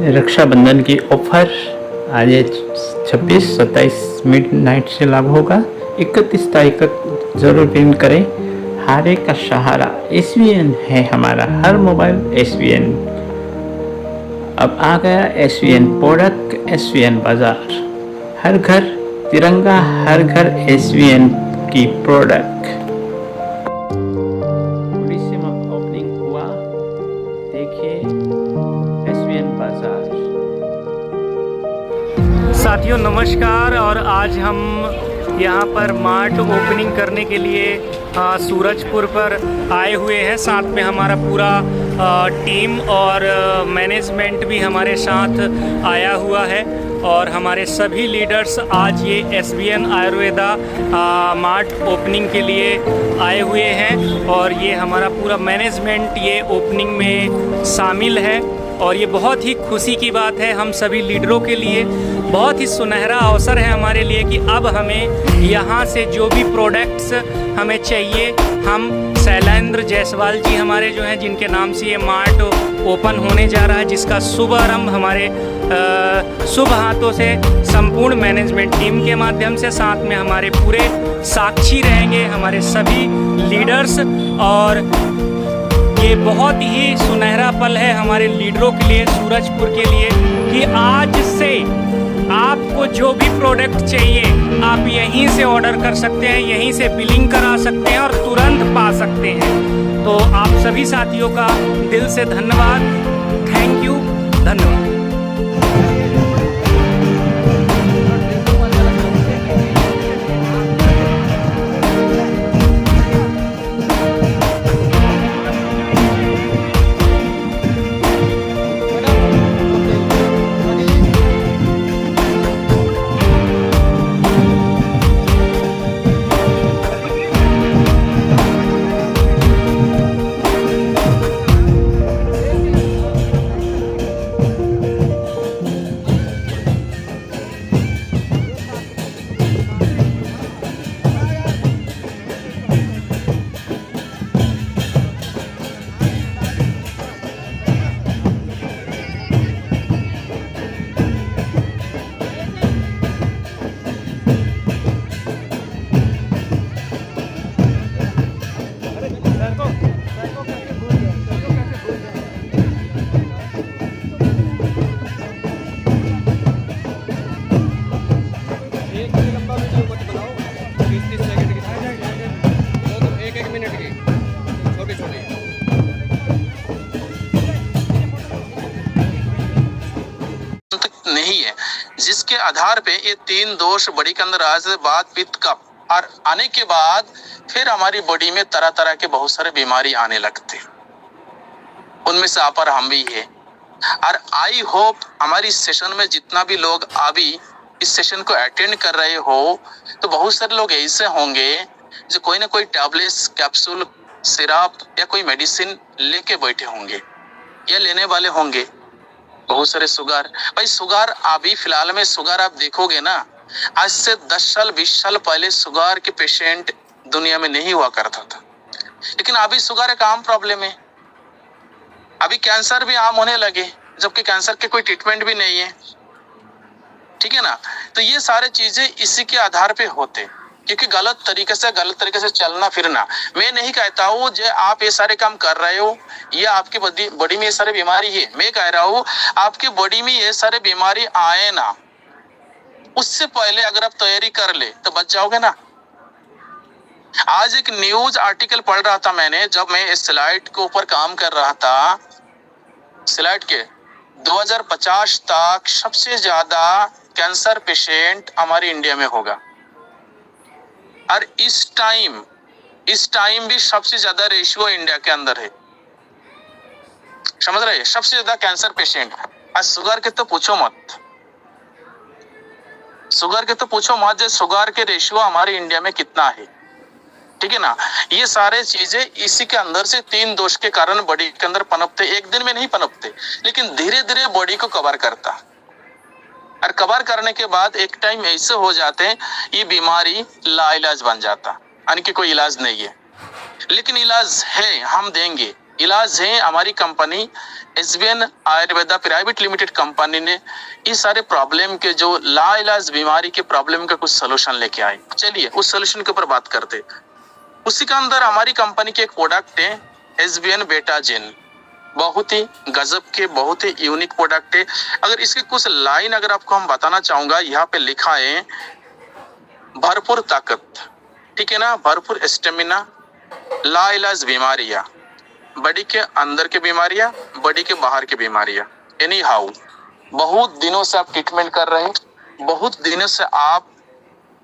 रक्षाबंधन की ऑफर आज 26-27 मिडनाइट से लागू होगा। 31 तारीख तक जरूर प्रिंट करें। हारे का सहारा SVN है हमारा, हर मोबाइल SVN। अब आ गया SVN प्रोडक्ट, SVN बाजार। हर घर तिरंगा, हर घर SVN की प्रोडक्ट। उड़ीसा में ओपनिंग हुआ, देखिए SVN बाजार। साथियों नमस्कार। और आज हम यहाँ पर मार्ट ओपनिंग करने के लिए सूरजपुर पर आए हुए हैं। साथ में हमारा पूरा टीम और मैनेजमेंट भी हमारे साथ आया हुआ है। और हमारे सभी लीडर्स आज ये SVN आयुर्वेदा मार्ट ओपनिंग के लिए आए हुए हैं। और ये हमारा पूरा मैनेजमेंट ये ओपनिंग में शामिल है। और ये बहुत ही खुशी की बात है हम सभी लीडरों के लिए। बहुत ही सुनहरा अवसर है हमारे लिए कि अब हमें यहाँ से जो भी प्रोडक्ट्स हमें चाहिए, हम शैलेंद्र जायसवाल जी हमारे जो हैं, जिनके नाम से ये मार्ट ओपन होने जा रहा है, जिसका शुभारंभ हमारे शुभ हाथों से संपूर्ण मैनेजमेंट टीम के माध्यम से, साथ में हमारे पूरे साक्षी रहेंगे हमारे सभी लीडर्स। और ये बहुत ही सुनहरा पल है हमारे लीडरों के लिए, सूरजपुर के लिए, कि आज से आपको जो भी प्रोडक्ट चाहिए आप यहीं से ऑर्डर कर सकते हैं, यहीं से बिलिंग करा सकते हैं और तुरंत पा सकते हैं। तो आप सभी साथियों का दिल से धन्यवाद। थैंक यू, धन्यवाद। नहीं है, जिसके आधार पे ये 3 दोष बॉडी के अंदर आ जाते, बात पित्त कफ, और आने के बाद फिर हमारी बॉडी में तरह तरह के बहुत सारे बीमारी आने लगते। उनमें से आप और हम भी है। और आई होप हमारी सेशन में जितना भी लोग अभी इस सेशन को अटेंड कर रहे हो, तो बहुत सारे लोग ऐसे होंगे जो कोई ना कोई टैबलेट्स, कैप्सूल, सिरप या कोई मेडिसिन लेके बैठे होंगे या लेने वाले होंगे। बहुत सारे शुगर, भाई शुगर अभी फिलहाल में शुगर आप देखोगे ना, आज से 10 साल 20 साल पहले शुगर के पेशेंट दुनिया में नहीं हुआ करता था, लेकिन अभी शुगर एक आम प्रॉब्लम है। अभी कैंसर भी आम होने लगे, जबकि कैंसर के कोई ट्रीटमेंट भी नहीं है, ठीक है ना। तो ये सारे चीजें इसी के आधार पे होते, क्योंकि गलत तरीके से चलना फिरना। मैं नहीं कहता हूँ जो आप ये सारे काम कर रहे हो ये आपकी बॉडी में ये सारे बीमारी है। मैं कह रहा हूँ आपकी बॉडी में ये सारे बीमारी आए ना, उससे पहले अगर आप तैयारी कर ले तो बच जाओगे ना। आज एक न्यूज आर्टिकल पढ़ रहा था मैंने, जब मैं इस स्लाइड के ऊपर काम कर रहा था। स्लाइड के 2050 तक सबसे ज्यादा कैंसर पेशेंट हमारे इंडिया में होगा, और इस टाइम भी सबसे ज्यादा रेशियो इंडिया के अंदर है। समझ रहे, सबसे ज्यादा कैंसर पेशेंट। आज शुगर के तो पूछो मत, जो शुगर के रेशियो हमारे इंडिया में कितना है, ठीक है ना। ये सारे चीजें इसी के अंदर से 3 दोष के कारण बॉडी के अंदर पनपते। एक दिन में नहीं पनपते, लेकिन धीरे धीरे बॉडी को कवर करता, और कवर करने के बाद एक टाइम ऐसे हो जाते हैं ये बीमारी लाइलाज बन जाता, यानी कि कोई इलाज नहीं है। लेकिन इलाज है, हम देंगे। इलाज है। हमारी company SBN Ayurveda private limited company ने इस सारे प्रॉब्लम के जो लाइलाज बीमारी के प्रॉब्लम का कुछ सोल्यूशन लेके आए। चलिए उस सोल्यूशन के ऊपर बात करते। उसी के अंदर हमारी कंपनी के एक प्रोडक्ट है SBN बेटाजिन, बहुत ही गजब के बहुत ही यूनिक प्रोडक्ट है। अगर इसके कुछ लाइन अगर आपको हम बताना चाहूंगा, यहाँ पे लिखा है भरपूर ताकत, ठीक है ना, भरपूर स्टेमिना, लाइलाज बीमारियां, बॉडी के अंदर की बीमारियां, बॉडी के बाहर की बीमारियां। एनी हाउ बहुत दिनों से आप ट्रीटमेंट कर रहे हैं, बहुत दिनों से आप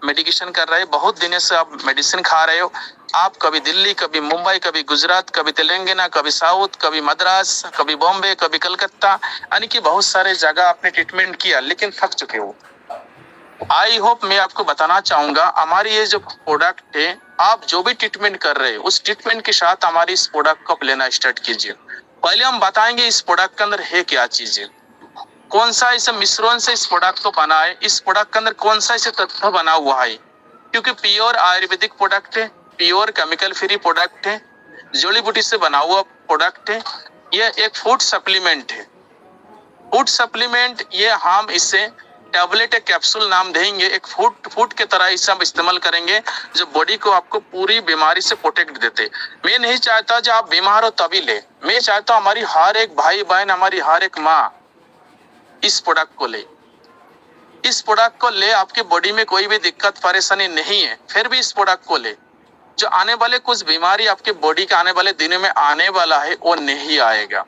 मेडिकेशन कर रहे हैं, बहुत दिनों से आप मेडिसिन खा रहे हो। आप कभी दिल्ली, कभी मुंबई, कभी गुजरात, कभी तेलंगाना, कभी साउथ, कभी मद्रास, कभी बॉम्बे, कभी कलकत्ता, यानी कि बहुत सारे जगह आपने ट्रीटमेंट किया लेकिन थक चुके हो। आई होप मैं आपको बताना चाहूंगा हमारी ये जो प्रोडक्ट है, आप जो भी ट्रीटमेंट कर रहे हो उस ट्रीटमेंट के साथ हमारी इस प्रोडक्ट को लेना स्टार्ट कीजिए। पहले हम बताएंगे इस प्रोडक्ट के अंदर है क्या चीजें, कौन सा इसे मिश्रण से इस प्रोडक्ट को बना है, इस प्रोडक्ट के अंदर कौन सा इसे तत्व बना हुआ है, क्योंकि प्योर आयुर्वेदिक प्रोडक्ट है, प्योर केमिकल फ्री प्रोडक्ट है, जड़ी बूटी से बना हुआ प्रोडक्ट है। यह एक फूड सप्लीमेंट है। फूड सप्लीमेंट ये हम इसे टैबलेट या कैप्सूल नाम देंगे, एक फूड के तरह इसे हम इस्तेमाल करेंगे जो बॉडी को आपको पूरी बीमारी से प्रोटेक्ट देते। मैं नहीं चाहता जो आप बीमार हो तभी ले, मैं चाहता हूँ हमारी हर एक भाई बहन, हमारी हर एक माँ इस प्रोडक्ट को ले। इस प्रोडक्ट को ले, आपके बॉडी में कोई भी दिक्कत परेशानी नहीं है फिर भी इस प्रोडक्ट को ले। जो आने वाले कुछ बीमारी आपके बॉडी के आने वाले दिनों में आने वाला है वो नहीं आएगा,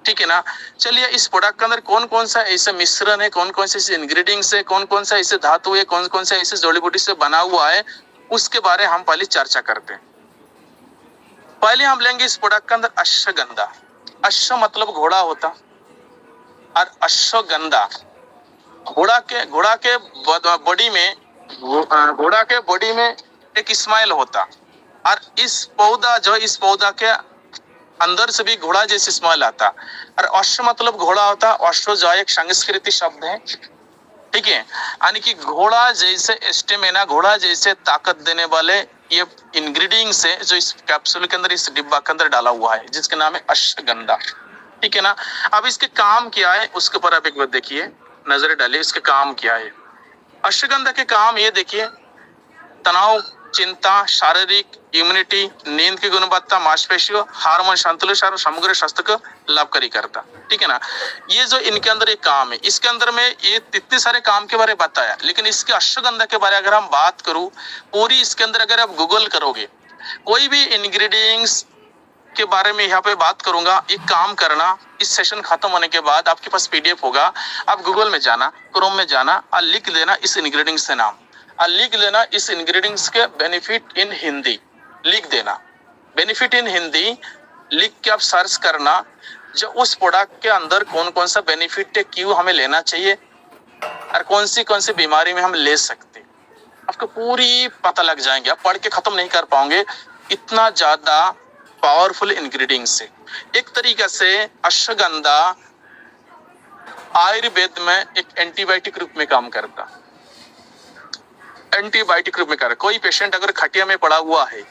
ठीक है ना। चलिए इस प्रोडक्ट के अंदर कौन कौन सा ऐसे मिश्रण है, कौन कौन से ऐसे इंग्रेडिएंट्स है, कौन कौन सा ऐसे धातु है, कौन कौन सा ऐसे जड़ी बूटी से बना हुआ है, उसके बारे हम पहले चर्चा करते हैं। पहले हम लेंगे इस प्रोडक्ट के अंदर अश्वगंधा। अश्व मतलब घोड़ा होता और अश्वगंधा घोड़ा के बॉडी में एक स्माइल होता और इस पौधा के अंदर से भी घोड़ा जैसे स्माइल आता। और अश्व मतलब घोड़ा होता, अश्व जो एक संस्कृति शब्द है, ठीक है, यानी कि घोड़ा जैसे स्टेमिना, घोड़ा जैसे ताकत देने वाले ये इंग्रेडिएंट्स है जो इस कैप्सूल के अंदर, इस डिब्बा के अंदर डाला हुआ है, जिसके नाम है अश्वगंधा, ठीक है ना। अब इसके काम क्या है उसके ऊपर आप एक बार देखिए, नजर डालिए इसके काम क्या है। अश्वगंधा के काम ये देखिए, तनाव, चिंता, शारीरिक इम्यूनिटी, नींद की गुणवत्ता, मांसपेशियों, हार्मोन संतुलन और समग्र स्वास्थ्य को लाभकारी करता, ठीक है ना। ये जो इनके अंदर एक काम है, इसके अंदर में ये इतने सारे काम के बारे में बताया, लेकिन इसके अश्वगंधा के बारे में अगर हम बात करूं पूरी, इसके अंदर अगर आप गूगल करोगे कोई भी इंग्रेडिएंट्स के बारे में यहाँ पे बात करूंगा, एक काम करना, इस सेशन खत्म होने के बाद आपके पास PDF होगा, आप गूगल में जाना, क्रोम में जाना और लिख देना इस इंग्रेडिएंट्स के नाम, और लिख लेना इस इंग्रेडिएंट्स के बेनिफिट इन हिंदी, लिख देना बेनिफिट इन हिंदी, लिख के आप सर्च करना जो उस प्रोडक्ट के अंदर कौन कौन सा बेनिफिट है, क्यों हमें लेना चाहिए और कौन सी बीमारी में हम ले सकते, आपको पूरी पता लग जाएंगे। आप पढ़ के खत्म नहीं कर पाओगे, इतना ज्यादा पावरफुल इंग्रेडिएंट्स है। एक तरीका से अश्वगंधा आयुर्वेद में एक एंटीबायोटिक रूप में काम करता, एंटीबायोटिक रूप में कर। कोई पेशेंट अगर खटिया में पड़ा हुआ है,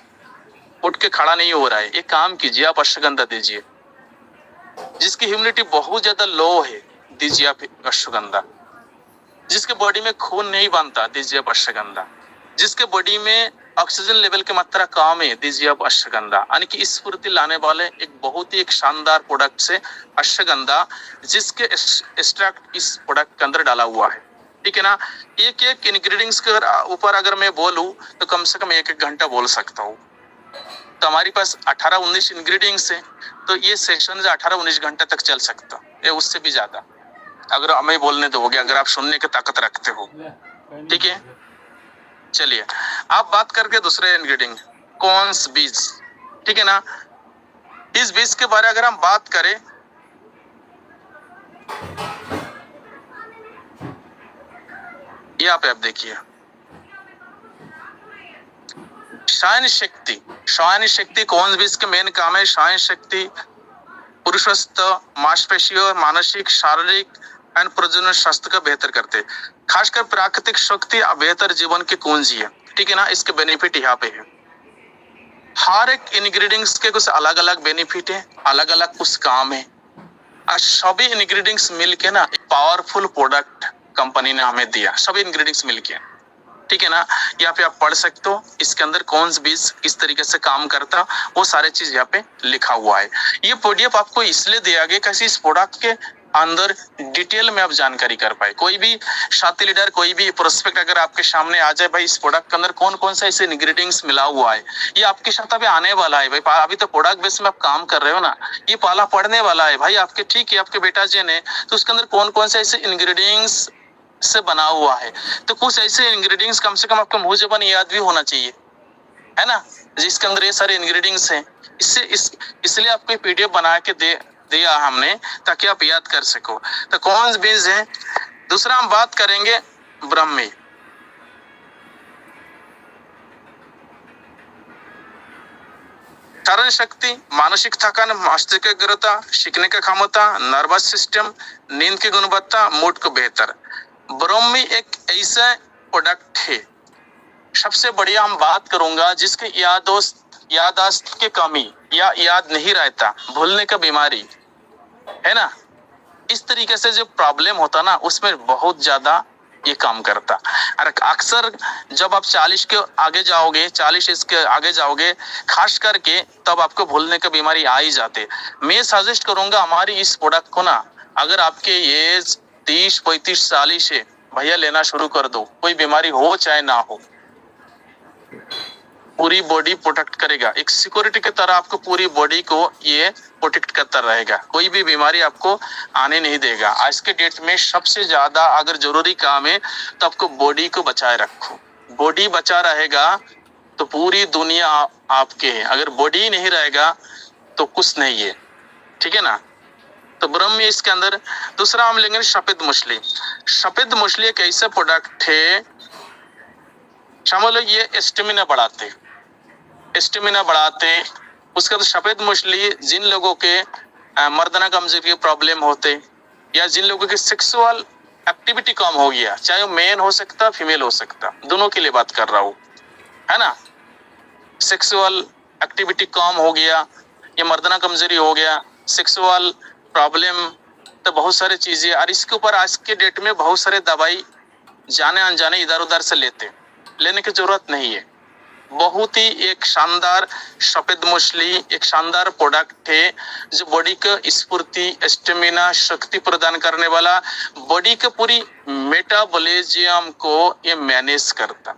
उठ के खड़ा नहीं हो रहा है, एक काम कीजिए, आप अश्वगंधा दीजिए। जिसकी इम्यूनिटी बहुत ज्यादा लो है, दीजिए आप अश्वगंधा। जिसके बॉडी में खून नहीं बनता, दीजिए आप अश्वगंधा। जिसके बॉडी में ऑक्सीजन लेवल की मात्रा कम है, दीजिए आप अश्वगंधा। यानी कि स्फूर्ति लाने वाले एक बहुत ही एक शानदार प्रोडक्ट से अश्वगंधा, जिसके एक्सट्रैक्ट इस प्रोडक्ट के अंदर डाला हुआ है, ठीक है ना। एक एक इंग्रेडिएंट्स के ऊपर अगर मैं बोलूं तो कम से कम एक घंटा बोल सकता हूँ। तो हमारे पास 18-19 इंग्रेडिएंट्स हैं, तो ये सेशन 18-19 घंटे तक चल सकता है, उससे भी ज्यादा अगर हमें बोलने दोगे, अगर आप सुनने की ताकत रखते हो, ठीक है। चलिए आप बात करके दूसरे इंग्रेडिएंट कॉर्न्स बीज, ठीक है ना। इस बीज के बारे में अगर हम बात करें, यहाँ पे आप देखिए, शायन शक्ति कौन बीज के मेन काम है। शायन शक्ति पुरुषस्थ, मांसपेशियों, मानसिक, शारीरिक एंड प्रजनन स्वास्थ्य का बेहतर करते हैं। खासकर प्राकृतिक शक्ति बेहतर जीवन की कुंजी है, ठीक है ना। इसके बेनिफिट यहाँ पे है। हर एक इंग्रेडिएंट्स के कुछ अलग अलग बेनिफिट है, अलग अलग कुछ काम है, और सभी इंग्रेडिएंट्स मिलके ना एक पावरफुल प्रोडक्ट कंपनी ने हमें दिया, सभी इंग्रेडिएंट्स मिलके। ठीक है ना, यहाँ पे आप पढ़ सकते हो इसके अंदर कौन सा बीज किस तरीके से काम करता, वो सारे चीज यहाँ पे लिखा हुआ है। ये पीडीएफ आपको इसलिए दिया गया कैसे इस प्रोडक्ट के अंदर डिटेल में आप जानकारी कर पाए। कोई भी साथी लीडर, कोई भी प्रोस्पेक्ट अगर आपके सामने आ जाए, भाई इस प्रोडक्ट के अंदर कौन कौन सा ऐसे इंग्रेडिएंट्स मिला हुआ है, ये आपके साथ अभी आने वाला है। भाई अभी तो प्रोडक्ट बेस में आप काम कर रहे हो ना, ये पाला पढ़ने वाला है भाई आपके। ठीक है, आपके बेटा जी ने तो उसके अंदर कौन कौन से ऐसे इंग्रेडिएंट्स से बना हुआ है, तो कुछ ऐसे इंग्रेडिएंट्स कम से कम आपको मुंह जुबान याद भी होना चाहिए, है ना, जिसके अंदर ये सारे इंग्रेडिएंट्स हैं। इसलिए आपको पीडीएफ बना के दिया हमने ताकि आप याद कर सको। तो कौन बीज है। दूसरा हम बात करेंगे ब्रह्मी। स्मरण शक्ति, मानसिक थकान, मस्तिष्क एकाग्रता, सीखने का क्षमता, नर्वस सिस्टम, नींद की गुणवत्ता, मूड को बेहतर। ब्रह्मी एक ऐसा प्रोडक्ट है, सबसे बढ़िया हम बात करूंगा जिसके याददाश्त की कमी या याद नहीं रहता, भूलने का बीमारी है ना, इस तरीके से जो प्रॉब्लम होता ना उसमें बहुत ज्यादा ये काम करता। और अक्सर जब आप 40 के आगे जाओगे, 40 इसके आगे जाओगे, खास करके तब आपको भूलने का बीमारी आ ही जाते। मैं सजेस्ट करूंगा हमारी इस प्रोडक्ट को ना, अगर आपके एज 30, 35, 40 है, भैया लेना शुरू कर दो। कोई बीमारी हो चाहे ना हो, पूरी बॉडी प्रोटेक्ट करेगा, एक सिक्योरिटी की तरह आपको पूरी बॉडी को ये प्रोटेक्ट करता रहेगा, कोई भी बीमारी आपको आने नहीं देगा। आज के डेट में सबसे ज्यादा अगर जरूरी काम है तो आपको बॉडी को बचाए रखो। बॉडी बचा रहेगा तो पूरी दुनिया आपके है, अगर बॉडी नहीं रहेगा तो कुछ नहीं है। ठीक है ना, तो ब्रह्मी इसके अंदर। दूसरा हम लेंगे सफेद मछली। सफेद मछली एक ऐसा प्रोडक्ट है, समझ लो ये स्टेमिना बढ़ाते, उसके बाद सफेद मछली जिन लोगों के मर्दाना कमजोरी के प्रॉब्लम होते, या जिन लोगों के सेक्सुअल एक्टिविटी कम हो गया, चाहे वो मेन हो सकता फीमेल हो सकता, दोनों के लिए बात कर रहा हूँ, है ना, सेक्सुअल एक्टिविटी कम हो गया या मर्दाना कमजोरी हो गया, सेक्सुअल प्रॉब्लम, तो बहुत सारी चीजें। और इसके ऊपर आज के डेट में बहुत सारे दवाई जाने अनजाने इधर उधर से लेने की जरूरत नहीं है। बहुत ही एक शानदार सफेद मछली एक शानदार प्रोडक्ट है जो बॉडी को स्फूर्ति, स्टेमिना, शक्ति प्रदान करने वाला, बॉडी के पूरी मेटाबॉलिज्म को ये मैनेज करता।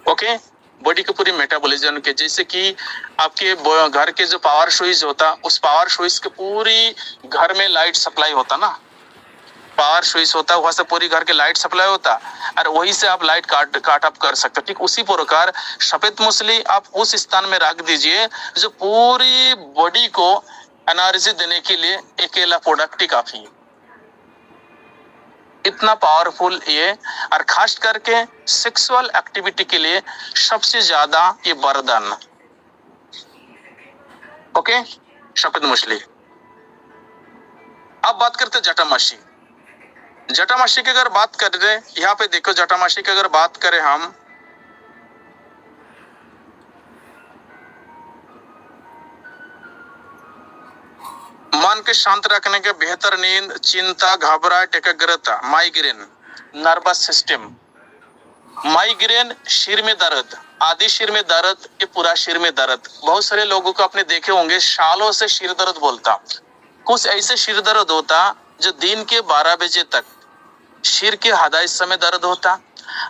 ओके, बॉडी के पूरी मेटाबॉलिज्म के, जैसे कि आपके घर के जो पावर स्विच होता, उस पावर स्विच के पूरी घर में लाइट सप्लाई होता ना, पावर स्विच होता है, वहां से पूरी घर के लाइट सप्लाई होता और वही से आप लाइट काट अप कर सकते हो। ठीक उसी प्रकार सफेद मछली आप उस स्थान में रख दीजिए जो पूरी बॉडी को एनर्जी देने के लिए अकेला प्रोडक्ट ही काफी है, इतना पावरफुल ये। और खास करके सेक्सुअल एक्टिविटी के लिए सबसे ज्यादा ये वरदान। ओके, सफेद मछली। अब बात करते जटामासी। जटामासी की अगर बात करें, यहाँ पे देखो जटामासी की अगर बात करें हम, मन के शांत रखने के, बेहतर नींद, चिंता, घबराहट, एकाग्रता, माइग्रेन, नर्वस सिस्टम, माइग्रेन, सिर में दर्द, आधी सिर में दर्द, ये पूरा सिर में दर्द। बहुत सारे लोगों को आपने देखे होंगे सालों से सिर दर्द बोलता। कुछ ऐसे सिर दर्द होता जो दिन के 12 बजे तक सिर के आधा हिस्से में दर्द होता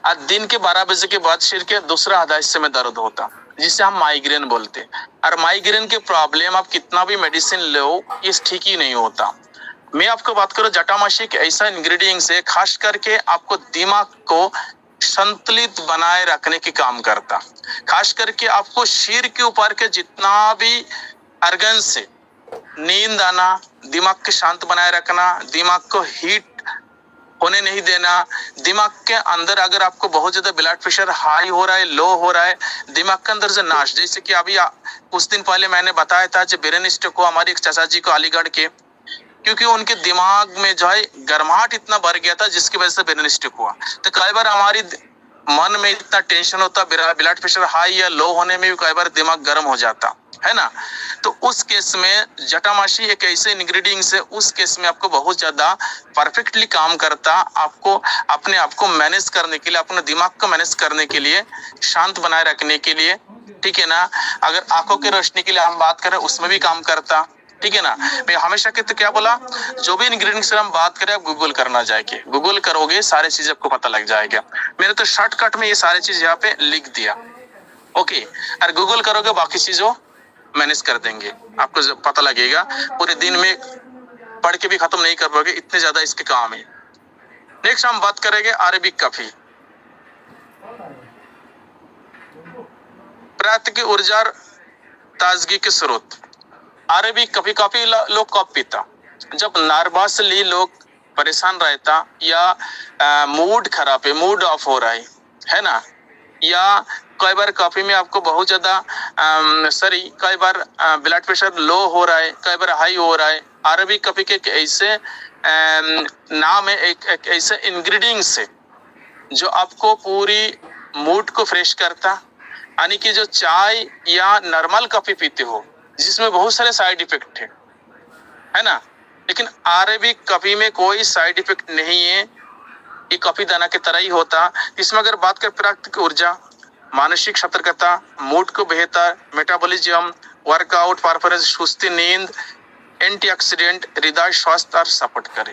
और दिन के 12 बजे के बाद सिर के दूसरा आधा हिस्से में दर्द होता, जिसे हम माइग्रेन बोलते। और माइग्रेन के प्रॉब्लम आप कितना भी मेडिसिन लो, ये ठीक ही नहीं होता। मैं आपको बात करूं, जटामासी एक ऐसा इंग्रेडिएंट्स है खास करके आपको दिमाग को संतुलित बनाए रखने की काम करता। खास करके आपको सिर के ऊपर के जितना भी अर्गन से नींद आना, दिमाग के शांत बनाए रखना, दिमाग को हीट होने नहीं देना, दिमाग के अंदर अगर आपको बहुत ज्यादा ब्लड प्रेशर हाई हो रहा है, लो हो रहा है, दिमाग के अंदर से नाश, जैसे कि अभी कुछ दिन पहले मैंने बताया था जो ब्रेन स्ट्रोक को हमारे एक चाचा जी को अलीगढ़ के, क्योंकि उनके दिमाग में जो है गर्माहट इतना बढ़ गया था जिसकी वजह से ब्रेन स्ट्रोक हुआ। तो कई बार हमारी मन में इतना टेंशन होता, ब्लड प्रेशर हाई या लो होने में भी कई बार दिमाग गर्म हो जाता है ना। तो उस केस में जटामासी एक ऐसे इंग्रेडिएंट्स है, उस केस में आपको बहुत ज्यादा परफेक्टली काम करता, आपको अपने आप को मैनेज करने के लिए, अपने दिमाग को मैनेज करने के लिए, शांत बनाए रखने के लिए, ठीक है ना। अगर आंखों की रोशनी के लिए हम बात करें उसमें भी काम करता, ठीक है ना। मैं हमेशा कहते क्या बोला, जो भी इंग्रेडिएंट्स हम बात करें आप गूगल करना जाएंगे, गूगल करोगे सारी चीज आपको पता लग जाएगा। मैंने तो शॉर्टकट में ये सारी चीज यहाँ पे लिख दिया, ओके। और गूगल करोगे बाकी चीजों मैनेज कर देंगे, आपको पता लगेगा। पूरे दिन में पढ़ के भी खत्म नहीं कर पाओगे, इतने ज्यादा इसके काम है। नेक्स्ट हम बात करेंगे अरेबिक कॉफी। प्रातः की ऊर्जा ताजगी के स्रोत। अरेबिक कॉफी, काफी लोग कप पीता जब नर्वसली लोग परेशान रहता या मूड खराब है, मूड ऑफ हो रहा है ना, या कई बार कॉफी में आपको बहुत ज्यादा कई बार ब्लड प्रेशर लो हो रहा है, कई बार हाई हो रहा है। अरेबिक कॉफी के एक ऐसे नाम है, एक ऐसे इंग्रेडिएंट्स है जो आपको पूरी मूड को फ्रेश करता। यानी कि जो चाय या नॉर्मल कॉफी पीते हो जिसमें बहुत सारे साइड इफेक्ट है ना, लेकिन अरेबिक कॉफी में कोई साइड इफेक्ट नहीं है, ये कॉफी दाना की तरह ही होता। इसमें अगर बात करें प्राकृतिक ऊर्जा, मानसिक सतर्कता, मूड को बेहतर, मेटाबॉलिज्म, वर्कआउट परफॉर्मेंस, सुस्ती, नींद, एंटीऑक्सीडेंट, हृदय स्वास्थ्य और सपोर्ट करे।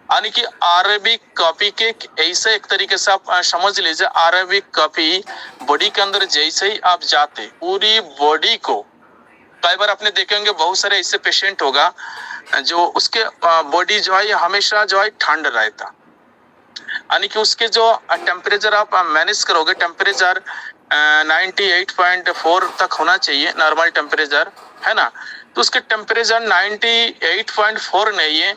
यानी कि अरेबिक कॉफी के ऐसे एक तरीके से आप समझ लीजिए, अरेबिक कॉफी बॉडी के अंदर जैसे ही आप जाते पूरी बॉडी को, कई बार आपने देखे होंगे बहुत सारे ऐसे पेशेंट होगा जो उसके बॉडी जो है हमेशा जो है ठंड रहता, यानी कि उसके जो टेम्परेचर आप मैनेज करोगे, टेम्परेचर 98.4 तक होना चाहिए नॉर्मल टेम्परेचर, है ना। तो उसके टेम्परेचर 98.4 नहीं है,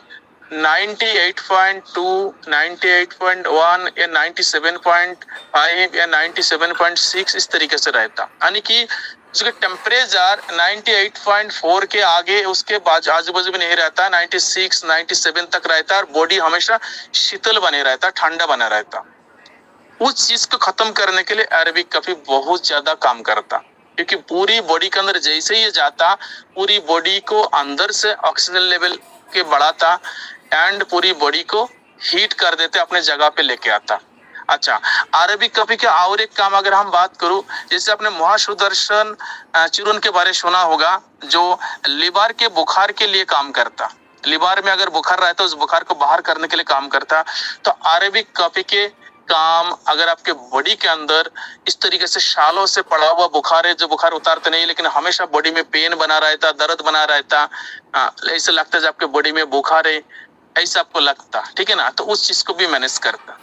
98.2, 98.1 या 97.5 या 97.6 इस तरीके से रहता। यानी कि उसके टेम्परेचर 98.4 के आगे उसके बाद आजू बाजू भी नहीं रहता, 96, 97 तक रहता और बॉडी हमेशा शीतल बने रहता, ठंडा बना रहता। उस चीज को खत्म करने के लिए अरेबिक कॉफी बहुत ज्यादा काम करता, क्योंकि पूरी बॉडी के अंदर जैसे ही जाता पूरी बॉडी को अंदर से ऑक्सीजन लेवल के बढ़ाता एंड पूरी बॉडी को हीट कर देते, अपने जगह पे लेके आता। अच्छा, अरेबिक कॉफी के और एक काम अगर हम बात करूं, जैसे आपने महासुदर्शन चूर्ण के बारे में सुना होगा, जो लिवर के बुखार के लिए काम करता। लिवर में अगर बुखार रहता है उस बुखार को बाहर करने के लिए काम करता। तो अरेबिक कॉफी के काम अगर आपके बॉडी के अंदर इस तरीके से सालों से पड़ा हुआ बुखार है, जो बुखार उतारते नहीं लेकिन हमेशा बॉडी में पेन बना रहता, दर्द बना रहता, ऐसा लगता है आपके बॉडी में बुखार है, ऐसा आपको लगता, ठीक है ना, तो उस चीज को भी मैनेज करता।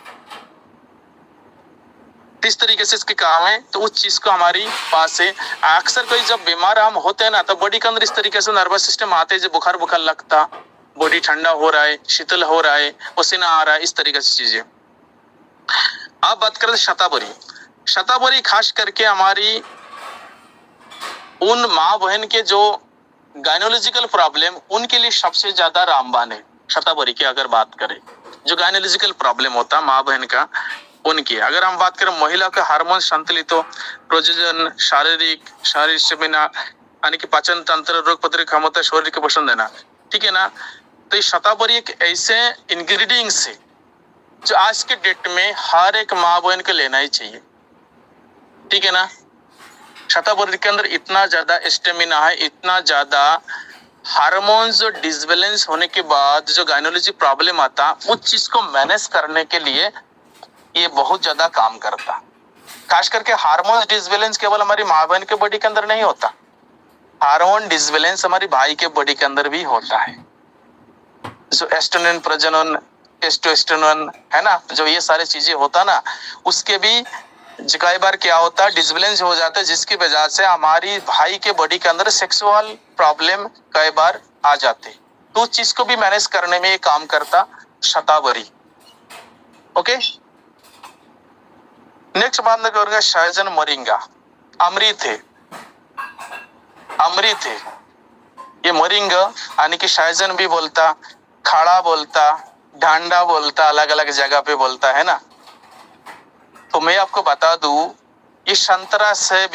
इस तरीके से इसके काम है, तो उस चीज को हमारी पास है। अक्सर कोई जब बीमार हम होते हैं ना, तो बॉडी के अंदर इस तरीके से नर्वस सिस्टम आते हैं, जो बुखार बुखार लगता, बॉडी ठंडा हो रहा है, शीतल हो रहा है, पसीना आ रहा है, इस तरीके से चीजें। अब बात करें शतावरी। शतावरी खास करके हमारी उन माँ बहन के जो गायनोलॉजिकल प्रॉब्लम, उनके लिए सबसे ज्यादा रामबाण है। शतावरी की अगर बात करें, जो गायनोलॉजिकल प्रॉब्लम होता माँ बहन का, उनकी अगर हम बात करें, महिला का हार्मोन संतुलित हो, प्रजनन, शारीरिक स्टेमिना, यानी कि पाचन तंत्र, रोग प्रतिरोधक क्षमता, शरीर के पोषण देना, ठीक है ना। तो ये शतावरी एक ऐसे इंग्रेडिएंट्स है जो आज के डेट में हर एक माँ बहन को लेना ही चाहिए, ठीक है ना। शतावरी के अंदर इतना ज्यादा स्टेमिना है, इतना ज्यादा हार्मोन्स जो डिसबैलेंस होने के बाद जो गायनोलॉजी प्रॉब्लम आता, उस चीज को मैनेज करने के लिए ये बहुत ज्यादा काम करता। खास करके हार्मोन डिसबैलेंस केवल हमारी माँ बहन के बॉडी के अंदर नहीं होता, हार्मोन डिसबैलेंस हमारी भाई के बॉडी के अंदर भी होता है। जो एस्ट्रोजन, प्रजनन, टेस्टोस्टेरोन है ना, जो ये सारी चीजें होता ना, उसके भी कई बार क्या होता है, डिसबैलेंस हो जाता है, जिसकी वजह से हमारी भाई के बॉडी के अंदर सेक्सुअल प्रॉब्लम कई बार आ जाते। तो उस चीज को भी मैनेज करने में ये काम करता शतावरी। ओके, नेक्स्ट बात करूंगा सहजन, मोरिंगा, अमृत है, अमृत है ये मोरिंगा, यानी कि सहजन भी बोलता, खाड़ा बोलता, ढांडा बोलता, अलग अलग जगह पे बोलता है ना। तो मैं आपको बता दूं, ये संतरा से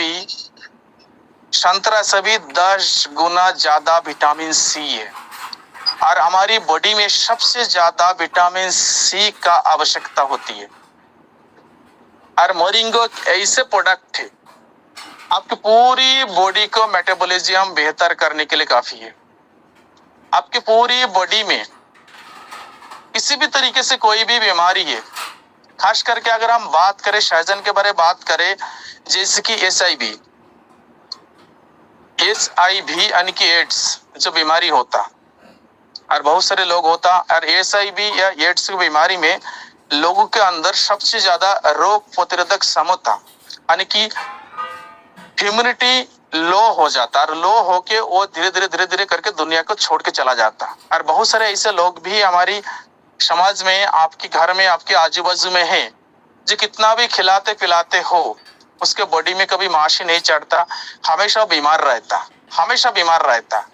भी 10 गुना ज्यादा विटामिन सी है और हमारी बॉडी में सबसे ज्यादा विटामिन सी का आवश्यकता होती है। और मोरिंगो एक ऐसे प्रोडक्ट है आपकी पूरी बॉडी को मेटाबॉलिज्म बेहतर करने के लिए काफी है। आपकी पूरी बॉडी में किसी भी तरीके से कोई भी बीमारी है, खास करके अगर हम बात करें सहजन के बारे में बात करें, जैसे कि एचआईवी यानी कि एड्स जो बीमारी होता और बहुत सारे लोग होता, और एचआईवी या एड्स की बीमारी में लोगों के अंदर सबसे ज्यादा रोग प्रतिरोधक क्षमता यानी कि इम्यूनिटी लो हो जाता और लो होके वो धीरे धीरे करके दुनिया को छोड़ के चला जाता। और बहुत सारे ऐसे लोग भी हमारी समाज में, आपके घर में, आपके आजू बाजू में है, जो कितना भी खिलाते पिलाते हो उसके बॉडी में कभी मांस ही नहीं चढ़ता, हमेशा बीमार रहता।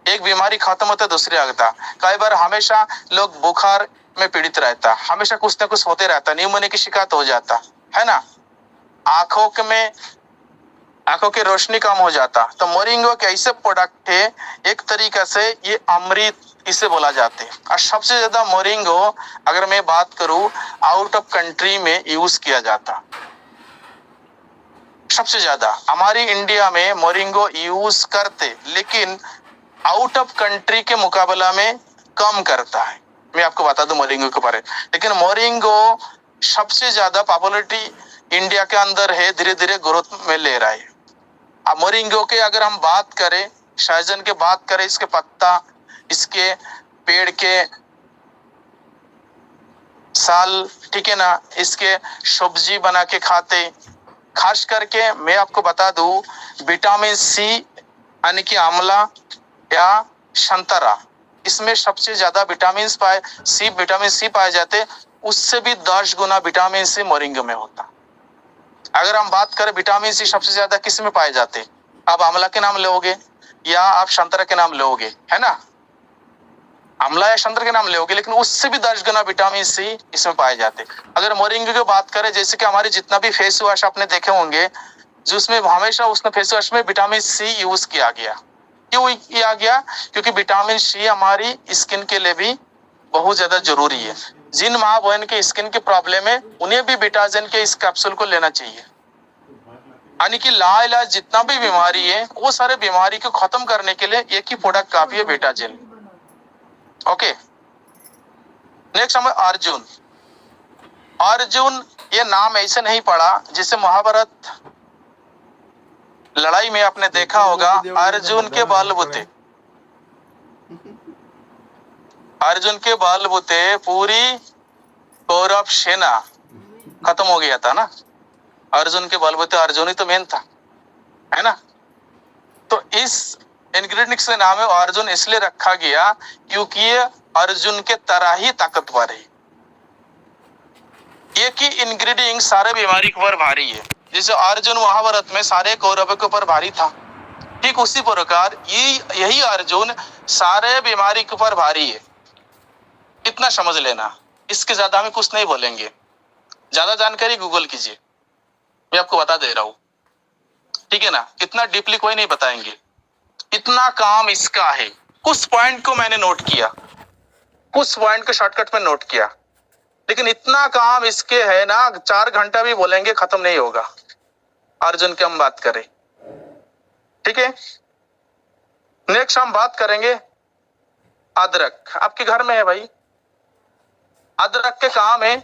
एक बीमारी खत्म होता दूसरी आता। कई बार हमेशा लोग बुखार में पीड़ित रहता, हमेशा कुछ ना कुछ होते रहता, न्यूमोनिया की शिकायत हो जाता है ना, आंखों की रोशनी कम हो जाता। तो मोरिंगो एक ऐसे प्रोडक्ट है, एक तरीका से ये अमृत इसे बोला जाते हैं। और सबसे ज्यादा मोरिंगो अगर मैं बात करूं आउट ऑफ कंट्री में यूज किया जाता, सबसे ज्यादा हमारी इंडिया में मोरिंगो यूज करते, लेकिन आउट ऑफ कंट्री के मुकाबला में कम करता है। मैं आपको बता दूं मोरिंगो के बारे में, लेकिन मोरिंगो सबसे ज्यादा पॉपुलैरिटी इंडिया के अंदर है, धीरे धीरे ग्रोथ में ले रहा है। अब मोरिंगो के अगर हम बात करें, सहजन के बात करें, इसके पत्ता, इसके पेड़ के साल, ठीक है ना, इसके सब्जी बना के खाते। खास करके मैं आपको बता दूं, विटामिन सी यानी कि आंवला या संतरा, इसमें सबसे ज्यादा विटामिन सी पाए जाते, उससे भी 10 गुना विटामिन सी मोरिंगो में होता। अगर हम बात करें विटामिन सी सबसे ज्यादा किस में पाए जाते, आप आंवला के नाम लोगे या आप संतरा के नाम लोगे, है ना, आंवला या संतरा के नाम लोगे, लेकिन उससे भी 10 गुना विटामिन सी इसमें पाए जाते। अगर मोरिंगो की बात करें, जैसे कि हमारे जितना भी फेस वॉश आपने देखे होंगे, जिसमें हमेशा उसने फेस वॉश में विटामिन सी यूज किया गया। क्यों किया गया? क्योंकि विटामिन सी हमारी स्किन के लिए भी बहुत ज्यादा जरूरी है। जिन माँ बहन के स्किन की प्रॉब्लम है, उन्हें भी विटाजिन के इस कैप्सूल को लेना चाहिए। यानी कि लाइलाज जितना भी बीमारी है, वो सारे बीमारी को खत्म करने के लिए एक ही प्रोडक्ट काफी है, विटाजिन। ओके, नेक्स्ट हमें अर्जुन ये नाम ऐसे नहीं पड़ा, जिसे महाभारत लड़ाई में आपने देखा होगा, अर्जुन के बलबूते पूरी कौरव सेना खत्म हो गया था ना। अर्जुन के बलबूते अर्जुन ही तो मेन था, है ना। तो इस इंग्रेडिएंट से नाम है अर्जुन इसलिए रखा गया क्योंकि ये अर्जुन के तरह ही ताकतवर है। एक ही इंग्रेडिएंट सारे बीमारी के ऊपर भारी है। जैसे अर्जुन महाभारत में सारे कौरवों के ऊपर भारी था, ठीक उसी प्रकार यही अर्जुन सारे बीमारी के ऊपर भारी है। इतना समझ लेना, इसके ज्यादा हमें कुछ नहीं बोलेंगे। ज्यादा जानकारी गूगल कीजिए, मैं आपको बता दे रहा हूं, ठीक है ना। इतना डीपली कोई नहीं बताएंगे, इतना काम इसका है। कुछ पॉइंट को मैंने नोट किया, कुछ पॉइंट को शॉर्टकट में नोट किया, लेकिन इतना काम इसके है ना, 4 घंटा भी बोलेंगे खत्म नहीं होगा। अर्जुन की हम बात करें, ठीक है। नेक्स्ट हम बात करेंगे अदरक। आपके घर में है भाई, अदरक के काम है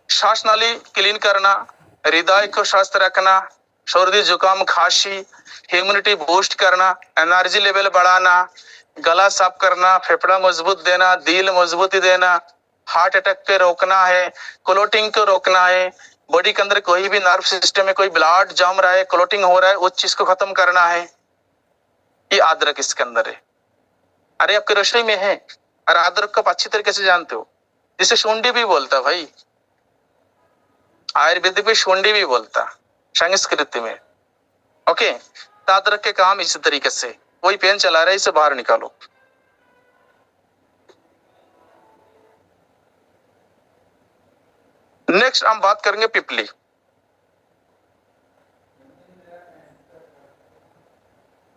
श्वास नाली क्लीन करना, हृदय को स्वस्थ रखना, सर्दी जुकाम खांसी, इम्यूनिटी बूस्ट करना, एनर्जी लेवल बढ़ाना, गला साफ करना, फेफड़ा मजबूत देना, दिल मजबूती देना, हार्ट अटैक के रोकना है, क्लोटिंग को रोकना है, बॉडी के अंदर कोई भी नर्व सिस्टम में कोई ब्लड जम रहा है, क्लोटिंग हो रहा है, उस चीज को खत्म करना है। ये अदरक इसके अंदर है। अरे आपके रसोई में है, और अदरक को अच्छी तरीके से जानते हो, जिसे शुंडी भी बोलता भाई, आयुर्वेदिक में शुंडी भी बोलता संस्कृत में। ओके, तो अदरक के काम इसी तरीके से। कोई पेन चला रहा है, इसे बाहर निकालो। नेक्स्ट हम बात करेंगे पिपली।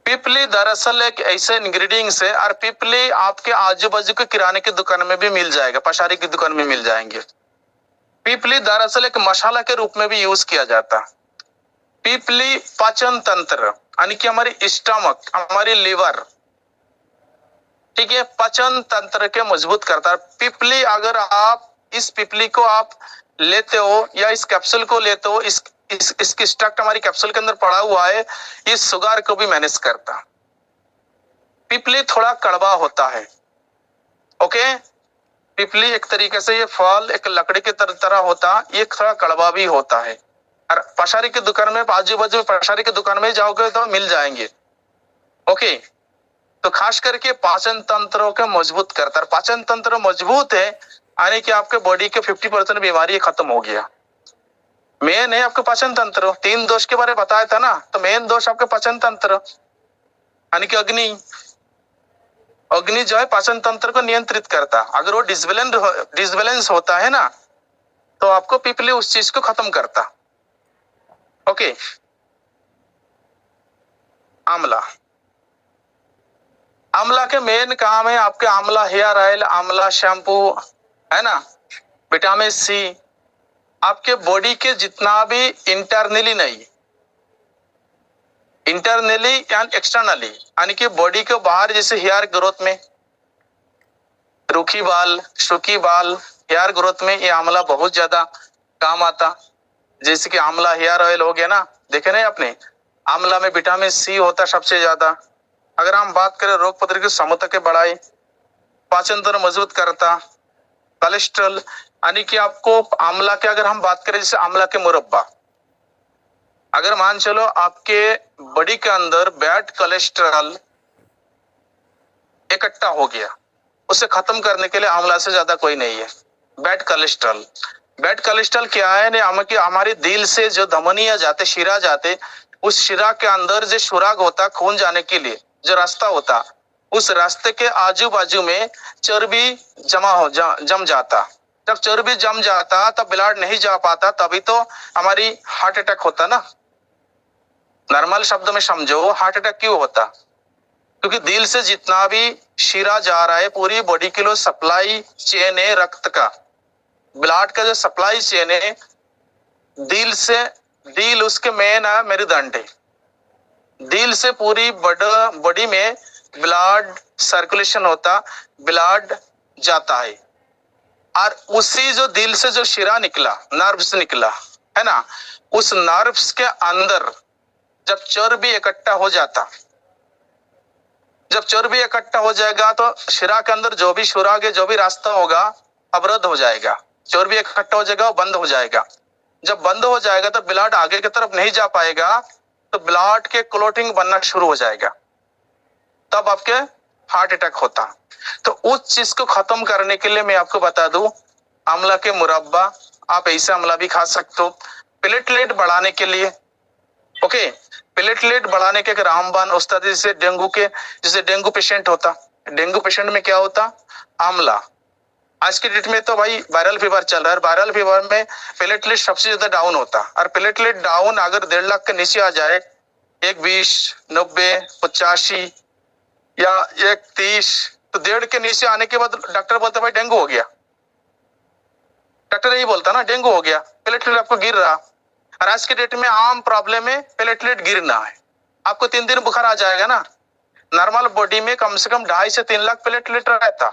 पिपली दरअसल एक ऐसे इंग्रेडिएंट्स है, और पिपली आपके आजू बाजू के किराने की दुकान में भी मिल जाएगा, पशारी की दुकान में मिल जाएंगे। पिपली दरअसल एक मसाला के रूप में भी यूज किया जाता है। पिपली पाचन तंत्र यानी कि हमारी स्टमक, हमारी लिवर, ठीक है, पाचन तंत्र के मजबूत करता है। पिपली अगर आप इस पिपली को आप लेते हो या इस कैप्सूल को लेते हो, इसकी स्ट्रक्ट हमारी कैप्सूल के अंदर पड़ा हुआ है, इस शुगर को भी मैनेज करता। पिपली थोड़ा कड़वा होता है, ओके। पिपली एक तरीके से ये फल एक लकड़ी के तरह होता, ये थोड़ा कड़वा भी होता है। और पशारी की दुकान में, आजू बाजू पशारी की दुकान में जाओगे तो मिल जाएंगे, ओके। तो खास करके पाचन तंत्र को मजबूत करता है। पाचन तंत्र मजबूत है यानी कि आपके बॉडी के 50% बीमारी खत्म हो गया। मेन है आपके पाचन तंत्र। 3 दोष के बारे में बताया था ना, तो मेन दोष आपके पाचन तंत्र यानी कि अग्नि। अग्नि जो है पाचन तंत्र को नियंत्रित करता। अगर वो डिसबैलेंस होता है ना, तो आपको पिपली उस चीज को खत्म करता, ओके। आंवला, आंवला के मेन काम है आपके आंवला हेयर ऑयल, आंवला शैम्पू, है ना, विटामिन सी। आपके बॉडी के जितना भी इंटरनली नहीं, इंटरनली एंड एक्सटर्नली, यानी कि बॉडी के बाहर, जैसे हेयर ग्रोथ में, रूखी बाल, सूखी बाल, हेयर ग्रोथ में ये आंवला बहुत ज्यादा काम आता। जैसे कि आंवला हेयर ऑयल हो गया ना, देखे नहीं आपने, आंवला में विटामिन सी होता सबसे ज्यादा। अगर हम बात करें रोग प्रतिरोधक क्षमता के बढ़ाई, पाचन तंत्र मजबूत करता, कोलेस्ट्रॉल, यानी कि आपको आंवला के अगर हम बात करें, जैसे आंवला के मुरब्बा, अगर मान चलो आपके बॉडी के अंदर बैड कोलेस्ट्रॉल इकट्ठा हो गया, उसे खत्म करने के लिए आंवला से ज्यादा कोई नहीं है। बैड कोलेस्ट्रॉल, बैड कोलेस्ट्रॉल क्या है ना, कि हमारे दिल से जो धमनियां जाते, शिरा जाते, उस शिरा के अंदर जो सुराग होता खून जाने के लिए, जो रास्ता होता, उस रास्ते के आजू बाजू में चर्बी जम जाता। जब चर्बी जम जाता तब ब्लड नहीं जा पाता, तभी तो हमारी हार्ट अटैक होता ना। नॉर्मल शब्द में समझो, हार्ट अटैक क्यों होता? क्योंकि दिल से जितना भी शिरा जा रहा है, पूरी बॉडी के लिए सप्लाई चेन है रक्त का, ब्लड का जो सप्लाई चेन है दिल से, दिल उसके मेन है मेरुदंड है। दिल से पूरी बॉडी में ब्लड सर्कुलेशन होता, ब्लड जाता है। और उसी जो दिल से जो शिरा निकला, नर्व्स निकला है ना, उस नर्व्स के अंदर जब चर्बी इकट्ठा हो जाता, जब चर्बी इकट्ठा हो जाएगा तो शिरा के अंदर जो भी सुराग है, जो भी रास्ता होगा अवरुद्ध हो जाएगा। चर्बी इकट्ठा हो जाएगा, बंद हो जाएगा। जब बंद हो जाएगा तो ब्लड आगे की तरफ नहीं जा पाएगा, तो ब्लड के क्लॉटिंग बनना शुरू हो जाएगा, तब आपके हार्ट अटैक होता। तो उस चीज को खत्म करने के लिए मैं आपको बता दूं, आंवला के मुरब्बा, आप ऐसे आंवला भी खा सकते हो। प्लेटलेट बढ़ाने के लिए, ओके, प्लेटलेट बढ़ाने के रामबाण उस्ताद, जैसे डेंगू पेशेंट होता, डेंगू पेशेंट में क्या होता, आंवला। आज के डेट में तो भाई वायरल फीवर चल रहा है, वायरल फीवर में प्लेटलेट सबसे ज्यादा डाउन होता। और प्लेटलेट डाउन अगर 1.5 लाख के नीचे आ जाए, 120, 90, 85 या 130, तो 1.5 के नीचे आने के बाद डॉक्टर बोलता भाई डेंगू हो गया। डॉक्टर यही बोलता ना, डेंगू हो गया, प्लेटलेट आपको गिर रहा। और आज के डेट में आम प्रॉब्लम है प्लेटलेट गिरना है। आपको 3 दिन बुखार आ जाएगा ना, नॉर्मल बॉडी में कम से कम 2.5 से 3 लाख प्लेटलेट रहता,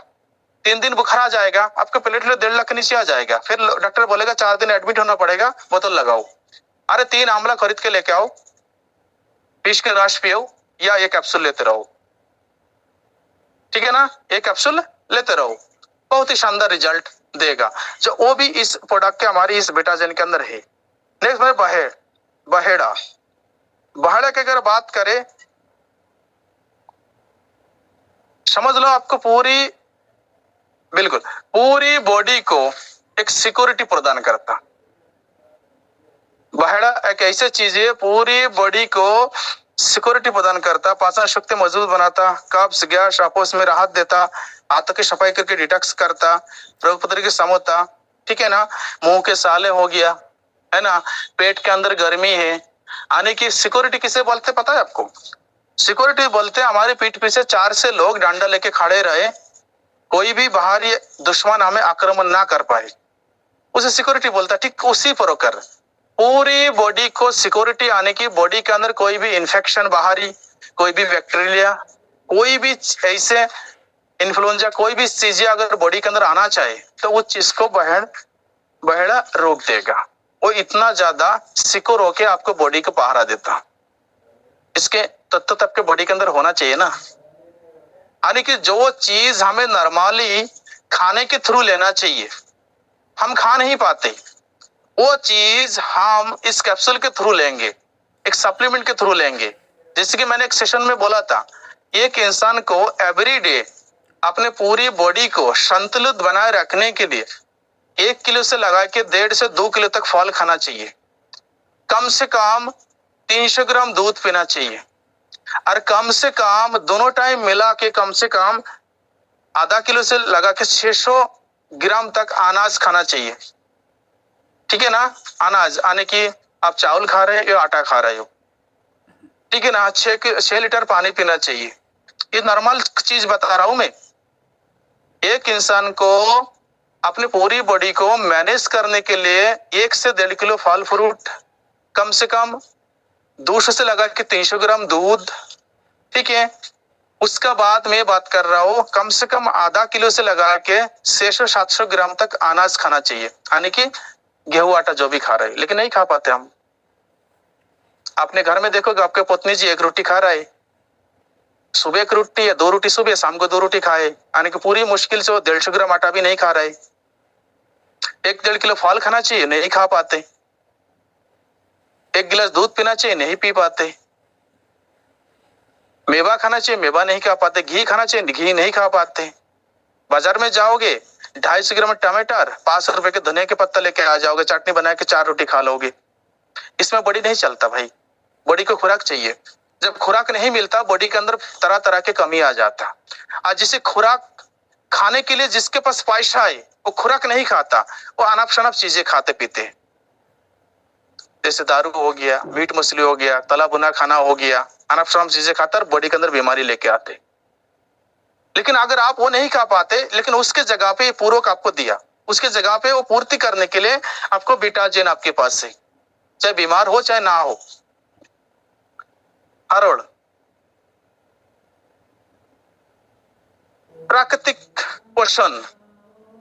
3 दिन बुखार आ जाएगा, आपका प्लेटलेट 1.5 लाख के नीचे आ जाएगा। फिर डॉक्टर बोलेगा 4 दिन एडमिट होना पड़ेगा, बोतल लगाओ। अरे 3 आंवला खरीद के लेके आओ, पीस के रस पियो, या ये कैप्सूल लेते रहो, ठीक है ना, ये कैप्सूल लेते रहो, बहुत ही शानदार रिजल्ट देगा, जो वो भी इस प्रोडक्ट के हमारी इस बेटाजेन के अंदर है। नेक्स्ट में बहेड़ा, बहेड़ा की अगर बात करें, समझ लो आपको पूरी बॉडी को एक सिक्योरिटी प्रदान करता। बहेड़ा एक ऐसी चीज है, पूरी बॉडी को सिक्योरिटी प्रदान करता, पाचन शक्ति मजबूत बनाता, कब्ज गैस आपस में राहत देता, आंतों की सफाई करके डिटॉक्स करता, रोग प्रतिरोधक क्षमता, ठीक है ना, मुंह के साले हो गया, है ना, पेट के अंदर गर्मी है, यानी कि सिक्योरिटी किसे बोलते पता है आपको? सिक्योरिटी बोलते हैं हमारे पीठ पीछे 4 से लोग डंडा लेके खड़े रहे, कोई भी बाहरी दुश्मन हमें आक्रमण ना कर पाए, उसे सिक्योरिटी बोलता है। ठीक उसी प्रकार पूरी बॉडी को सिक्योरिटी आने की, बॉडी के अंदर कोई भी इंफेक्शन बाहरी, कोई भी बैक्टीरिया, कोई भी ऐसे इन्फ्लुएंजा, कोई भी चीजें अगर बॉडी के अंदर आना चाहे तो वो चीज को बहेड़ा रोक देगा। वो इतना ज्यादा सिक्योर होके आपको बॉडी को पहरा देता। इसके तत्व तो आपके बॉडी के अंदर होना चाहिए ना, यानी कि जो चीज हमें नॉर्मली खाने के थ्रू लेना चाहिए, हम खा नहीं पाते, वो चीज हम इस कैप्सूल के थ्रू लेंगे, एक सप्लीमेंट के थ्रू लेंगे। जैसे कि मैंने एक सेशन में बोला था, एक इंसान को एवरीडे अपने पूरी बॉडी को संतुलित बनाए रखने के लिए 1 किलो से लगा के 1.5 से 2 किलो तक फल खाना चाहिए, कम से कम 300 ग्राम दूध पीना चाहिए, और कम से कम दोनों टाइम मिला के कम से कम आधा किलो से लगा के 600 ग्राम तक अनाज खाना चाहिए। ठीक है ना, अनाज यानी कि आप चावल खा रहे हो या आटा खा रहे हो, ठीक है ना। 6 लीटर पानी पीना चाहिए। ये नॉर्मल चीज बता रहा हूं मैं। एक इंसान को अपनी पूरी बॉडी को मैनेज करने के लिए 1 से 1.5 किलो फल फ्रूट, कम से कम 200 से लगा के 300 ग्राम दूध, ठीक है। उसका बाद मैं बात कर रहा हूं, कम से कम आधा किलो से लगा के 600-700 ग्राम तक अनाज खाना चाहिए, यानी कि गेहूं आटा जो भी खा रहे हैं, लेकिन नहीं खा पाते हम। अपने घर में देखोगे आपके पत्नी जी 1 रोटी खा रहा है, सुबह 1 रोटी या 2 रोटी सुबह, शाम को 2 रोटी खाए, यानी कि पूरी मुश्किल से वो 150 ग्राम आटा भी नहीं खा रहा है। 1-1.5 किलो फल खाना चाहिए, नहीं खा पाते। 1 गिलास दूध पीना चाहिए, नहीं पी पाते। मेवा खाना चाहिए, मेवा नहीं खा पाते। घी खाना चाहिए, घी नहीं खा पाते। बाजार में जाओगे 250 ग्राम टमाटर, 500 रुपए के धनिया के पत्ता लेके आ जाओगे, चटनी बना के 4 रोटी खा लोगे। इसमें बॉडी नहीं चलता भाई, बॉडी को खुराक चाहिए। जब खुराक नहीं मिलता, बॉडी के अंदर तरह तरह के कमी आ जाता। आज जिसे खुराक खाने के लिए जिसके पास पैसा है, वो खुराक नहीं खाता, वो अनाप शनाप चीजें खाते पीते, जैसे दारू हो गया, मीट मछली हो गया, तला भुना खाना हो गया, अनाप शनाप चीजें खाता और बॉडी के अंदर बीमारी लेके आते। लेकिन अगर आप वो नहीं खा पाते, लेकिन उसके जगह पे पूरक आपको दिया, उसके जगह पे वो पूर्ति करने के लिए आपको बीटाजिन आपके पास है, चाहे बीमार हो चाहे ना हो। हरोड़ प्राकृतिक पोषण,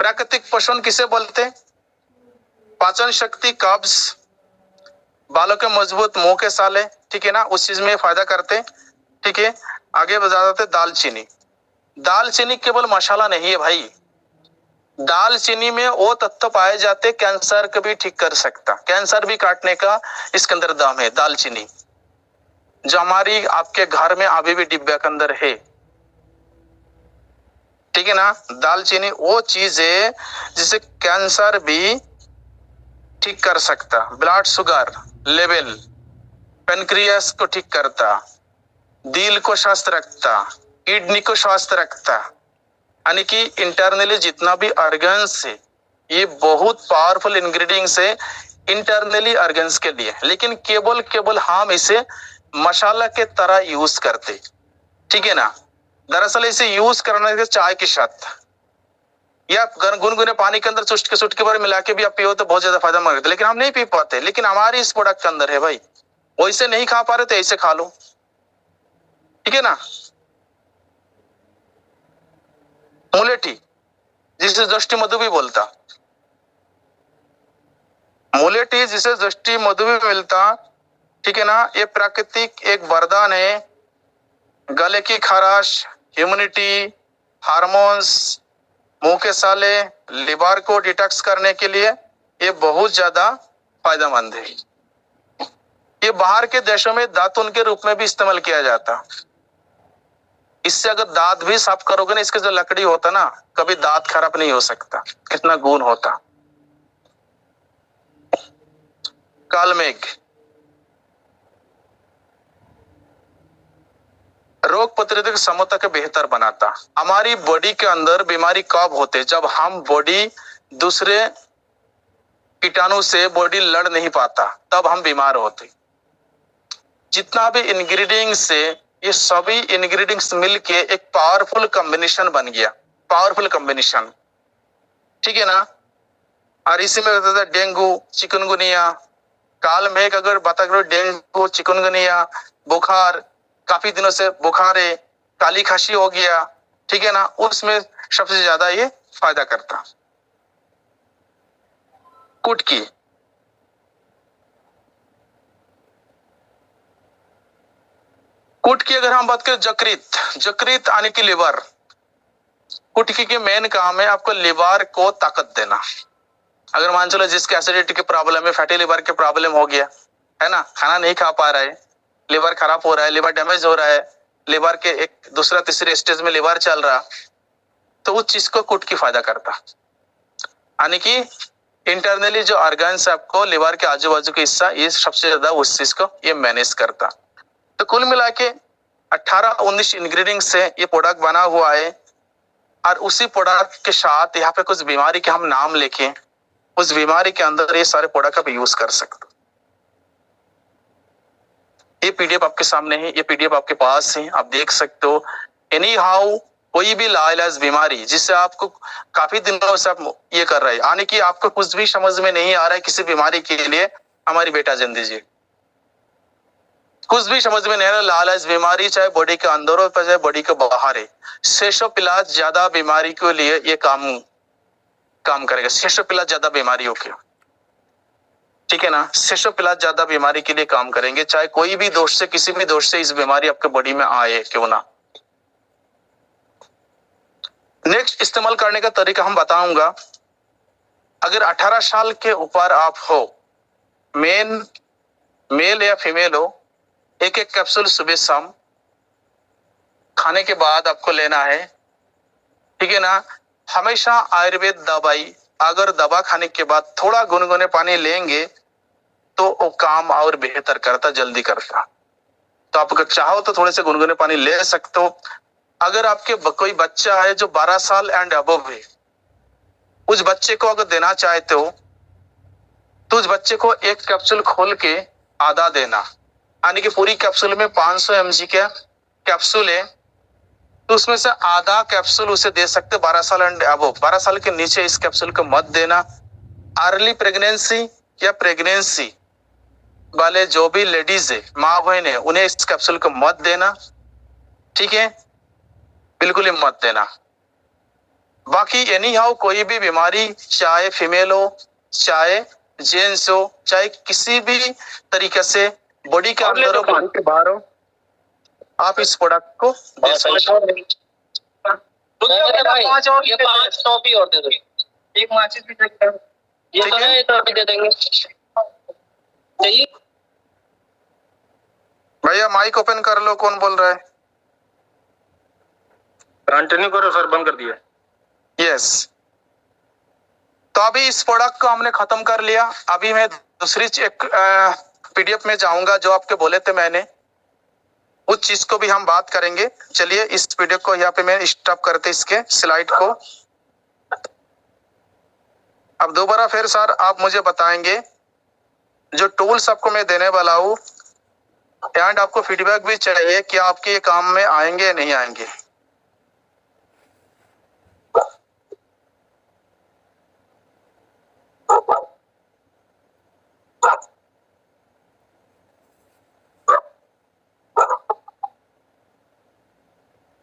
प्राकृतिक पोषण किसे बोलते? पाचन शक्ति, कब्ज, बालों के मजबूत, मुंह के साले, ठीक है ना, उस चीज में फायदा करते। ठीक है, आगे बता देते दालचीनी। दालचीनी केवल मसाला नहीं है भाई, दालचीनी में वो तत्व पाए जाते कैंसर को भी ठीक कर सकता, कैंसर भी काटने का इसके अंदर दम है। दालचीनी जो हमारी आपके घर में अभी भी डिब्बे के अंदर है, ठीक है ना। दालचीनी वो चीज है जिसे कैंसर भी ठीक कर सकता, ब्लड शुगर लेवल, पेनक्रियास को ठीक करता, दिल को स्वस्थ रखता, किडनी को स्वस्थ रखता, यानी कि इंटरनली जितना भी ऑर्गन्स है, ये बहुत पावरफुल इंग्रेडिएंट्स है इंटरनली ऑर्गन्स के लिए। लेकिन केवल हम इसे मसाला के तरह यूज करते, ठीक है ना। दरअसल इसे यूज करने के चाय के साथ या गुनगुने पानी के अंदर चुटकी भर मिला के भी आप पियो तो बहुत ज्यादा फायदा मंद, लेकिन हम नहीं पी पाते। लेकिन हमारी इस प्रोडक्ट के अंदर है भाई, वैसे नहीं खा पा रहे तो ऐसे खा लो, ठीक है ना। मुलेठी जिसे दृष्टि मधु भी बोलता, मुलेठी जिसे दृष्टि मधु भी मिलता, ठीक है ना। ये प्राकृतिक एक वरदान है, गले की खराश, इम्यूनिटी, हार्मोन्स, मुंह के साले, लिवर को डिटॉक्स करने के लिए ये बहुत ज्यादा फायदेमंद है। ये बाहर के देशों में दातुन के रूप में भी इस्तेमाल किया जाता। इससे अगर दांत भी साफ करोगे ना, इसके जो लकड़ी होता ना, कभी दांत खराब नहीं हो सकता, कितना गुण होता। कालमेघ रोग प्रतिरोधक क्षमता को बेहतर बनाता। हमारी बॉडी के अंदर बीमारी कब होते? जब हम बॉडी दूसरे कीटाणु से बॉडी लड़ नहीं पाता, तब हम बीमार होते। जितना भी इंग्रेडिएंट्स से ये सभी इंग्रेडिएंट्स मिलके एक पावरफुल कॉम्बिनेशन बन गया, पावरफुल कॉम्बिनेशन, ठीक है ना। और इसी में होता था डेंगू, चिकनगुनिया, काल मेघ अगर बात करो, डेंगू, चिकनगुनिया, बुखार, काफी दिनों से बुखार है, काली खांसी हो गया, ठीक है ना, उसमें सबसे ज्यादा ये फायदा करता। कुटकी, कुटकी अगर हम बात करें, जकृत यानी कि लिवर, कुटकी के मेन काम है आपको लिवर को ताकत देना। अगर मान चलो जिसके एसिडिटी की प्रॉब्लम है, फैटी लिवर के प्रॉब्लम हो गया है ना, खाना नहीं खा पा रहा है, लिवर खराब हो रहा है, लिवर डैमेज हो रहा है, लिवर के एक दूसरा तीसरे स्टेज में लिवर चल रहा, तो उस चीज को कुटकी फायदा करता। यानी कि इंटरनली जो ऑर्गन्स है आपको लिवर के आजू बाजू का हिस्सा, ये सबसे ज्यादा उस चीज को ये मैनेज करता। तो कुल मिला के 18-19 इंग्रेडिएंट से ये प्रोडक्ट बना हुआ है। और उसी प्रोडक्ट के साथ यहाँ पे कुछ बीमारी के हम नाम लिखे, उस बीमारी के अंदर ये सारे प्रोडक्ट आप यूज कर सकते हो। ये पीडीएफ आपके सामने है, ये पीडीएफ आपके पास है, आप देख सकते हो। एनी हाउ कोई भी लाइलाज बीमारी जिससे आपको काफी दिनों से आप ये कर रहे हैं, यानी कि आपको कुछ भी समझ में नहीं आ रहा है किसी बीमारी के लिए, हमारी बेटा जन दीजिए। कुछ भी समझ में नहीं आ रहा, लाइलाज बीमारी चाहे बॉडी के अंदर हो चाहे बॉडी के बाहर है, सेशोपिलाज ज्यादा बीमारी के लिए ये काम करेगा। सेशोपिलाज ज्यादा बीमारियों के, ठीक है ना, सेशोपिलाज ज्यादा बीमारी के लिए काम करेंगे, चाहे कोई भी दोष से, किसी भी दोष से इस बीमारी आपके बॉडी में आए क्यों ना। नेक्स्ट इस्तेमाल करने का तरीका हम बताऊंगा। अगर 18 साल के ऊपर आप हो, मेल या फीमेल हो, एक कैप्सूल सुबह शाम खाने के बाद आपको लेना है, ठीक है ना। हमेशा आयुर्वेद दवाई अगर दवा खाने के बाद थोड़ा गुनगुने पानी लेंगे तो वो काम और बेहतर करता, जल्दी करता। तो आप अगर चाहो तो थोड़े से गुनगुने पानी ले सकते हो। अगर आपके कोई बच्चा है जो 12 साल एंड अबव है, उस बच्चे को अगर देना चाहते हो तो उस बच्चे को एक कैप्सूल खोल के आधा देना, यानी कि पूरी कैप्सूल में 500 mg का कैप्सूल है तो उसमें से आधा कैप्सूल उसे दे सकते 12 साल एंड अबव। 12 साल के नीचे इस कैप्सूल को मत देना। अर्ली प्रेगनेंसी या प्रेगनेंसी वाले जो भी लेडीज है, माँ बहन है, उन्हें इस कैप्सूल को मत देना, ठीक है, बिल्कुल ही मत देना। बाकी एनी हाउ कोई भी बीमारी, चाहे फीमेल हो, चाहे जेंट्स हो, चाहे किसी भी तरीके से बॉडी के अंदर हो, बॉडी के बाहर हो, आप इस प्रोडक्ट को दे सकते हो। भाई ये 5 टॉपी और दे दो, एक माचिस भी ठीक है, ये तो है, तो अभी दे देंगे। चाहिए भैया माइक ओपन कर लो, कौन बोल रहा है? कंटिन्यू करो सर, बंद कर दिया। यस, तो अभी इस प्रोडक्ट को हमने खत्म कर लिया। अभी मैं दूसरी एक पीडीएफ में जाऊंगा जो आपके बोले थे मैंने, उस चीज को भी हम बात करेंगे। चलिए इस पीडीएफ को यहाँ पे मैं स्टॉप करते इसके स्लाइड को। अब दोबारा फिर सर आप मुझे बताएंगे जो टूल्स आपको मैं देने वाला हूँ, एंड आपको फीडबैक भी चाहिए कि आपके ये काम में आएंगे या नहीं आएंगे।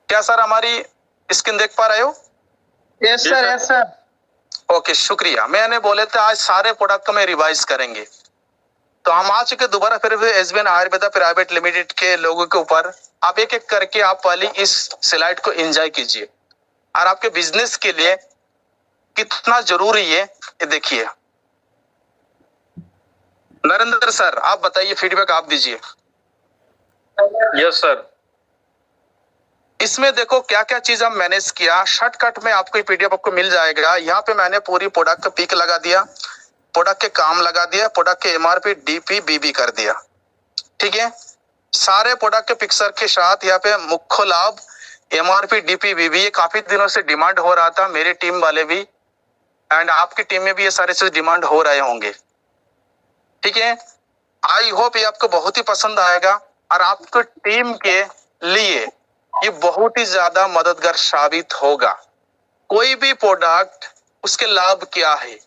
क्या सर हमारी स्क्रीन देख पा रहे हो? Yes sir, yes sir. Okay, शुक्रिया। मैंने बोले थे आज सारे प्रोडक्ट को मैं रिवाइज करेंगे, तो हम आ चुके दोबारा फिर एसबीएन आयुर्वेदा प्राइवेट लिमिटेड के लोगों के ऊपर। आप एक एक करके आप वाली इस स्लाइड को एंजॉय कीजिए और आपके बिजनेस के लिए कितना जरूरी है ये देखिए। नरेंद्र सर आप बताइए, फीडबैक आप दीजिए। Yes sir. इसमें देखो क्या क्या चीज हम मैनेज किया, शॉर्टकट में आपको पीडीएफ आपको मिल जाएगा। यहाँ पे मैंने पूरी प्रोडक्ट का पिक लगा दिया, प्रोडक्ट के काम लगा दिया, प्रोडक्ट के एमआरपी डीपी बीबी कर दिया, ठीक है। सारे प्रोडक्ट के पिक्चर के साथ यहाँ पे मुख्य लाभ एमआरपी डीपी बीबी, ये काफी दिनों से डिमांड हो रहा था, मेरी टीम वाले भी एंड आपकी टीम में भी ये सारे चीज डिमांड हो रहे होंगे, ठीक है। आई होप ये आपको बहुत ही पसंद आएगा और आपको टीम के लिए ये बहुत ही ज्यादा मददगार साबित होगा। कोई भी प्रोडक्ट उसके लाभ क्या है,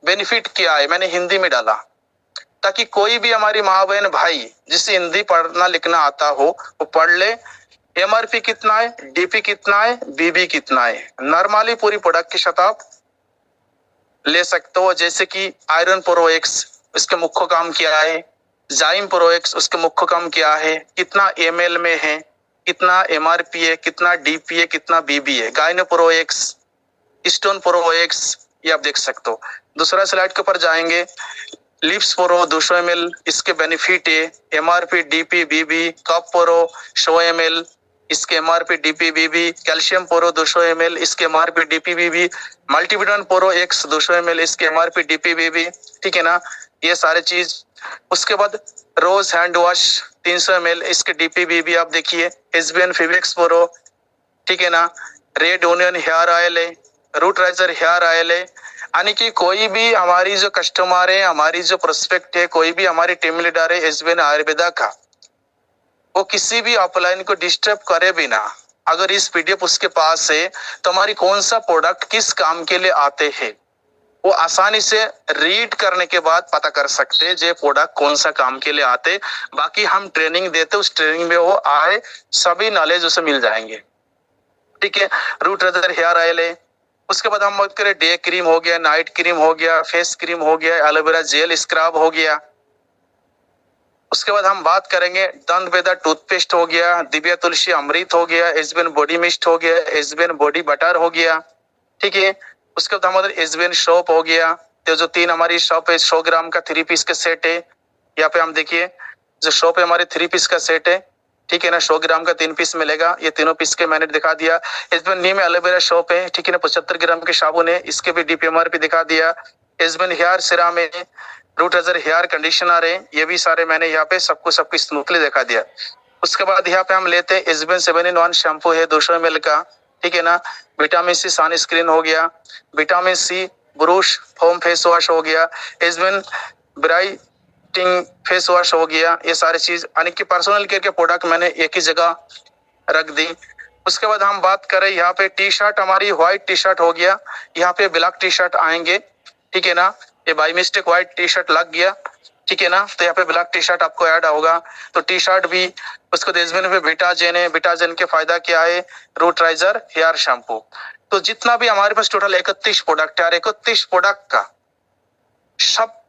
बेनिफिट क्या है, मैंने हिंदी में डाला ताकि कोई भी हमारी माँ बहन भाई जिसे हिंदी पढ़ना लिखना आता हो वो पढ़ ले। एमआरपी कितना है, डीपी कितना है, बीबी कितना है, नॉर्मली पूरी प्रोडक्ट की शत आप ले सकते हो। जैसे कि आयरन प्रो एक्स, इसके मुख्य काम क्या है, जाइम प्रो एक्स, उसके मुख्य काम क्या है, कितना एमएल में है, कितना एमआरपी है, कितना डीपी है, कितना बीबी है। Gyno pro x, stone pro x, ये आप देख सकते हो। दूसरा स्लाइड के ऊपर जाएंगे, लिप्स प्रो 200 ml, इसके बेनिफिट है, एमआरपी डीपी बीबी। कप प्रो 100 ml, इसके एमआरपी डीपी बीबी। कैल्शियम प्रो 200 ml, इसके एमआरपी डीपी बीबी। मल्टीविटामिन प्रो एक्स 200 ml, इसके एमआरपी डीपी बीबी, ठीक है ना, ये सारे चीज। उसके बाद रोज हैंड वॉश 300 ml, इसके डीपी बीबी आप देखिए। एसबीएन फिवेक्स प्रो, ठीक है ना, रेड ओनियन हेयर ऑयल है, रूट राइजर हेयर ऑयल है। यानी कि कोई भी हमारी जो कस्टमर है, हमारी जो प्रोस्पेक्ट है, कोई भी हमारी टीम लीडर है एसबीएन आयुर्वेदा का, वो किसी भी अपलाइन को डिस्टर्ब करे बिना अगर इस पीडीएफ उसके पास है तो हमारी कौन सा प्रोडक्ट किस काम के लिए आते हैं वो आसानी से रीड करने के बाद पता कर सकते हैं जे प्रोडक्ट कौन सा काम के लिए आते। बाकी हम ट्रेनिंग देते, उस ट्रेनिंग में वो आए सभी नॉलेज उसे मिल जाएंगे, ठीक है। रूट रेजर हेयर ऑयल है। उसके बाद हम बात करें डे क्रीम हो गया, नाइट क्रीम हो गया, फेस क्रीम हो गया, एलोवेरा जेल स्क्रब हो गया। उसके बाद हम बात करेंगे दंत बेदा टूथपेस्ट हो गया, दिव्या तुलसी अमृत हो गया, एसबीएन बॉडी मिस्ट हो गया, एसबीएन बॉडी बटर हो गया, ठीक है। उसके बाद हमारे एसबीएन शॉप हो गया। तो जो 3 हमारी शॉप है 100 ग्राम का 3 पीस का सेट है। यहाँ पे हम देखिए जो शॉप है हमारे 3 पीस का सेट है, ठीक है ना, 100 ग्राम का 3 पीस मिलेगा। ये तीनों पीस के मैंने दिखा दिया। एसबीएन नीम एलोवेरा शॉप है, ठीक है ना, 75 ग्राम के साबुन है, इसके भी डीपीएमआर पे दिखा दिया। एसबीएन हेयर सीरम है, रूट रेजर हेयर कंडीशनर है, ये भी सारे मैंने यहाँ पे सबको स्मूथली दिखा दिया। उसके बाद यहाँ पे हम लेते हैं एसबीएन 7-in-1 शैम्पू है 200 ml का, ठीक है ना। विटामिन सी सन स्क्रीन हो गया, vitamin C brush foam face wash हो गया, एसबीएन ब्राइटिंग फेस वॉश हो गया। ये सारी चीज यानी कि पर्सनल केयर के प्रोडक्ट मैंने एक ही जगह रख दी। उसके बाद हम बात करें यहाँ पे टी शर्ट, हमारी व्हाइट टी शर्ट हो गया, यहाँ पे ब्लैक टी शर्ट आएंगे, ठीक है ना। ये by mistake white T shirt लग गया, ठीक है ना, तो यहाँ पे ब्लैक टी शर्ट आपको ऐड होगा। तो टी शर्ट भी उसको एसबीएन पे विटाजेन है, विटाजेन के फायदा क्या है, रूट राइजर हेयर शैम्पू। तो जितना भी हमारे पास टोटल 31 प्रोडक्ट है, 31 प्रोडक्ट का सब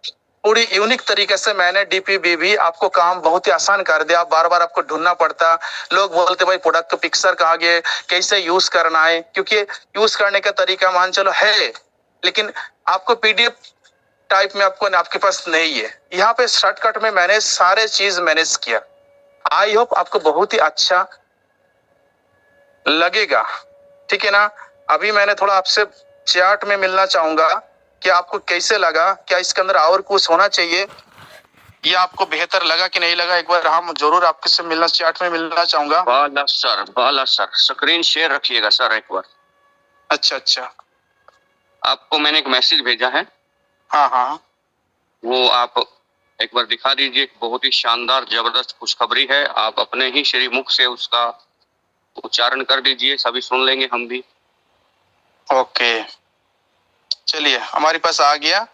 पूरी यूनिक तरीके से मैंने डीपीबीबी आपको काम बहुत ही आसान कर दिया। बार बार आपको ढूंढना पड़ता, लोग बोलते भाई प्रोडक्ट का पिक्चर कहाँ गए, कैसे यूज करना है, क्योंकि यूज करने का तरीका मान चलो है लेकिन आपको पीडीएफ टाइप में आपके पास नहीं है। यहाँ पे शॉर्टकट में मैंने सारे चीज मैनेज किया। आई होप आपको बहुत ही अच्छा लगेगा, ठीक है ना। अभी मैंने थोड़ा आपसे चैट में मिलना चाहूंगा कि आपको कैसे लगा, क्या इसके अंदर और कुछ होना चाहिए, ये आपको बेहतर लगा कि नहीं लगा। एक बार हम जरूर आपके से मिलना, चैट में मिलना चाहूंगा। बाला सर स्क्रीन शेयर रखिएगा सर एक बार। अच्छा, आपको मैंने एक मैसेज भेजा है, हाँ, वो आप एक बार दिखा दीजिए। बहुत ही शानदार जबरदस्त खुशखबरी है, आप अपने ही श्री मुख से उसका उच्चारण कर दीजिए, सभी सुन लेंगे हम भी। ओके, चलिए हमारे पास आ गया।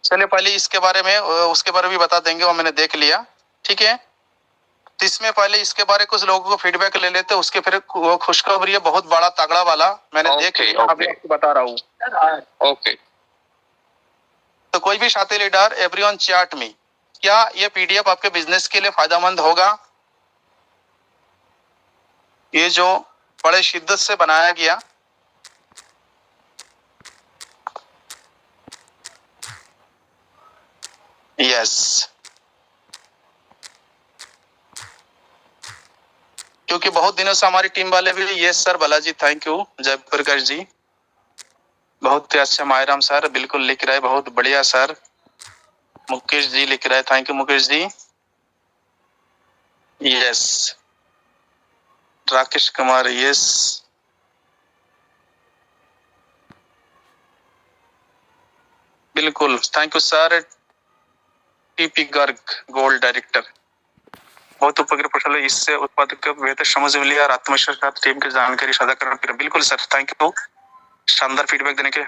चलिए पहले इसके बारे में उसके बारे में भी बता देंगे, वो मैंने देख लिया, ठीक है। तो इसमें पहले इसके बारे कुछ लोगों को फीडबैक ले लेते, उसके फिर वो खुशखबरी है बहुत बड़ा तगड़ा वाला, मैंने देख लिया, अभी आपको बता रहा हूँ। ओके, तो कोई भी साथी लीडर एवरीवन चैट में, क्या ये पीडीएफ आपके बिजनेस के लिए फायदेमंद होगा? ये जो बड़े शिद्दत से बनाया गया, यस, क्योंकि बहुत दिनों से हमारी टीम वाले भी, yes sir Balaji, thank you Jayaprakash ji, बहुत ही अच्छा। मायराम सर बिल्कुल लिख रहे, बहुत बढ़िया सर। मुकेश जी लिख रहे, thank you Mukesh ji, yes. Rakesh Kumar, yes. बिल्कुल, thank you sir. TP Garg gold director, बहुत उपग्रह प्रशाल, इससे उत्पादक को बेहतर समझ मिली और आत्मविश्वास के साथ टीम की जानकारी साझा करना। बिल्कुल सर, थैंक यू शानदार फीडबैक देने के।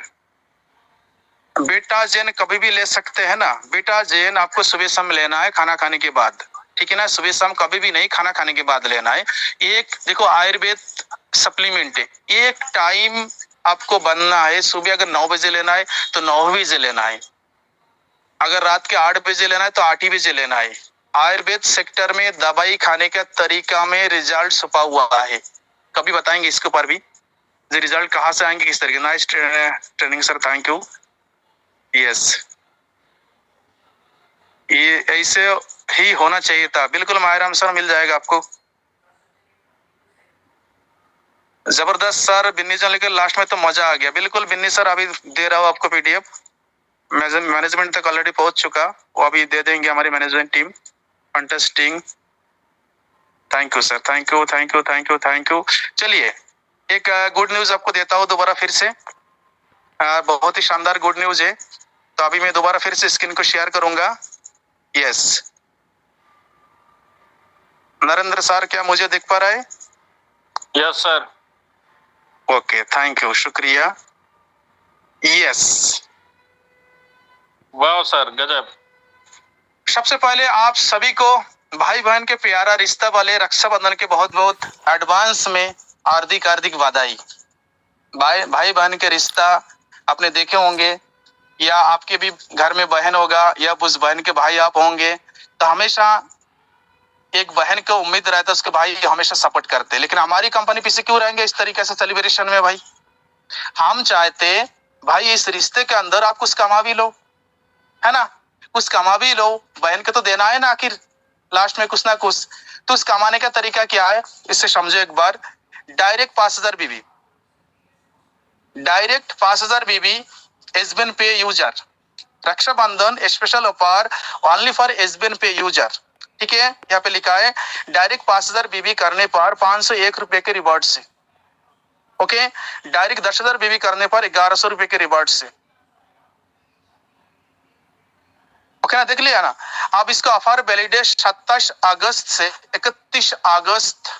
बीटा जेन कभी भी ले सकते हैं ना। बीटा जेन आपको सुबह शाम लेना है खाना खाने के बाद, ठीक है ना। सुबह शाम कभी भी नहीं, खाना खाने के बाद लेना है। एक देखो आयुर्वेद सप्लीमेंट है, एक टाइम आपको बनना है। सुबह अगर 9 बजे लेना है तो 9 बजे लेना है, अगर रात के 8 बजे लेना है तो 8 ही बजे लेना है। आयुर्वेद सेक्टर में दवाई खाने का तरीका में रिजल्ट छुपा हुआ है, कभी बताएंगे इसके ऊपर भी रिजल्ट कहाँ से आएंगे, किस तरीके। Nice training sir, thank you. Yes, ये ऐसे ही होना चाहिए था। बिल्कुल माहिराम सर, मिल जाएगा आपको। जबरदस्त सर, बिन्नी जन लेकर लास्ट में तो मजा आ गया। बिल्कुल बिन्नी सर, अभी दे रहा हूँ आपको पीडीएफ, मैनेजमेंट तक ऑलरेडी पहुंच चुका, वो अभी दे देंगे हमारी management team. Fantastic, thank you sir, thank you thank you thank you thank you. चलिए एक गुड न्यूज आपको देता हूँ दोबारा फिर से, बहुत ही शानदार गुड न्यूज है। तो अभी मैं दोबारा फिर से स्क्रीन को शेयर करूंगा। यस नरेंद्र सर, क्या मुझे दिख पा रहा है? Yes sir. Okay, thank you, शुक्रिया। यस, वाह सर, गजब। सबसे पहले आप सभी को भाई बहन के प्यारा रिश्ता वाले रक्षाबंधन के बहुत बहुत एडवांस में हार्दिक हार्दिक बधाई। भाई बहन के रिश्ता आपने देखे होंगे, या आपके भी घर में बहन होगा या उस बहन के भाई आप होंगे, तो हमेशा एक बहन को उम्मीद रहता है उसके भाई हमेशा सपोर्ट करते हैं। लेकिन हमारी कंपनी पीछे क्यों रहेंगे इस तरीके से सेलिब्रेशन में भाई? हम चाहते भाई इस रिश्ते के अंदर आप कुछ कमा भी लो, है ना, कुछ कमा भी लो। बहन को तो देना है ना आखिर लास्ट में कुछ ना कुछ। तो उस कमाने का तरीका क्या है, इससे समझो एक बार। Direct 5000 BB, direct 5000 BB SBN pay user, Rakshabandhan special offer only for SBN pay user, ठीक है। यहाँ पे लिखा है डायरेक्ट 5000 बीबी करने पर 501 रुपए के रिवॉर्ड से, ओके। डायरेक्ट 10,000 बीबी करने पर 1100 रुपए के रिवॉर्ड से, ओके ना, देख लिया ना। अब इसका ऑफर वैलिड है 27 अगस्त से 31 अगस्त,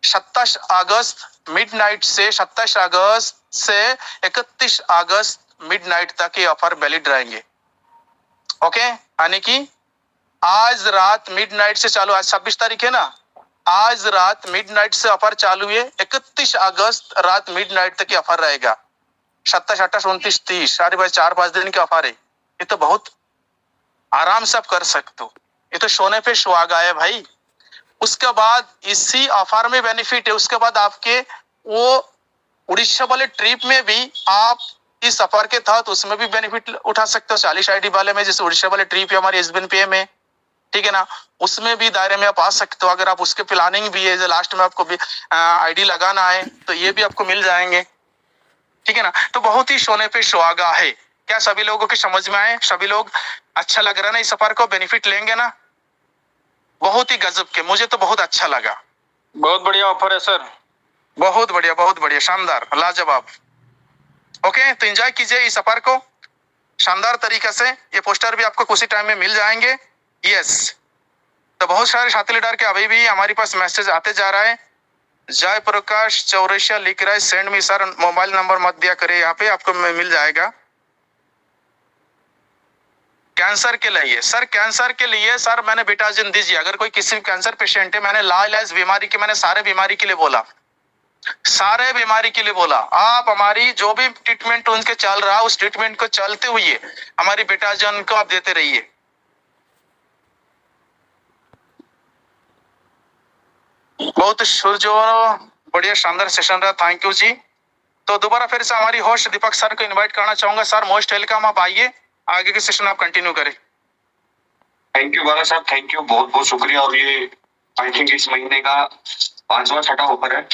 27 अगस्त मिडनाइट से 27 अगस्त से 31 अगस्त मिडनाइट तक ये ऑफर वैलिड रहेंगे, ओके। यानी कि आज रात मिडनाइट से चालू, आज 26 तारीख है ना, आज रात मिडनाइट से ऑफर चालू है, 31 अगस्त रात मिडनाइट तक ये ऑफर रहेगा। 27, 28, 29, 30, सारे भाई 4-5 दिन के ऑफर है। ये तो बहुत आराम से आप कर सकते हो, ये तो सोने पे सुहागा है भाई। उसके बाद इसी ऑफर में बेनिफिट है, उसके बाद आपके वो उड़ीसा वाले ट्रिप में भी आप इस ऑफर के तहत उसमें भी बेनिफिट उठा सकते हो। 40 आईडी वाले में, जैसे उड़ीसा वाले ट्रिप है हमारी एसबीएन पे में, ठीक है ना, उसमें भी दायरे में आप आ सकते हो। अगर आप उसके प्लानिंग भी है, लास्ट में आपको भी आईडी लगाना है तो ये भी आपको मिल जाएंगे, ठीक है ना। तो बहुत ही सोने पे सुहागा है। क्या सभी लोगों की समझ में आए? सभी लोग अच्छा लग रहा है ना, इस सफर को बेनिफिट लेंगे ना? बहुत ही गजब के, मुझे तो बहुत अच्छा लगा। बहुत बढ़िया ऑफर है सर, बहुत बढ़िया, शानदार, लाजवाब। ओके, तो एंजॉय कीजिए इस सफर को शानदार तरीके से। ये पोस्टर भी आपको कुछ ही टाइम में मिल जाएंगे। यस, तो बहुत सारे साथी लीडर के अभी भी हमारे पास मैसेज आते जा रहा है। जय प्रकाश चौरसिया लिख रहा है send me sir, mobile number मत दिया करे, यहाँ पे आपको मिल जाएगा। कैंसर के लिए सर, कैंसर के लिए सर मैंने बेटाजिन दीजिए। अगर कोई किसी कैंसर पेशेंट है, मैंने लाइलाज बीमारी की, मैंने सारे बीमारी के लिए बोला, सारे बीमारी के लिए बोला। आप हमारी जो भी ट्रीटमेंट उनके चल रहा है उस ट्रीटमेंट को चलते हुए हमारी बेटाजिन को आप देते रहिए। बहुत जो बढ़िया शानदार सेशन रहा, थैंक यू जी। तो दोबारा फिर से हमारी होस्ट दीपक सर को इनवाइट करना चाहूंगा। सर मोस्ट वेलकम, आप आइए, आगे के सेशन आप कंटिन्यू करें। थैंक यू बाला साहब, थैंक यू, बहुत बहुत शुक्रिया। और ये आई थिंक इस महीने का 5वां छठा ऑफर है,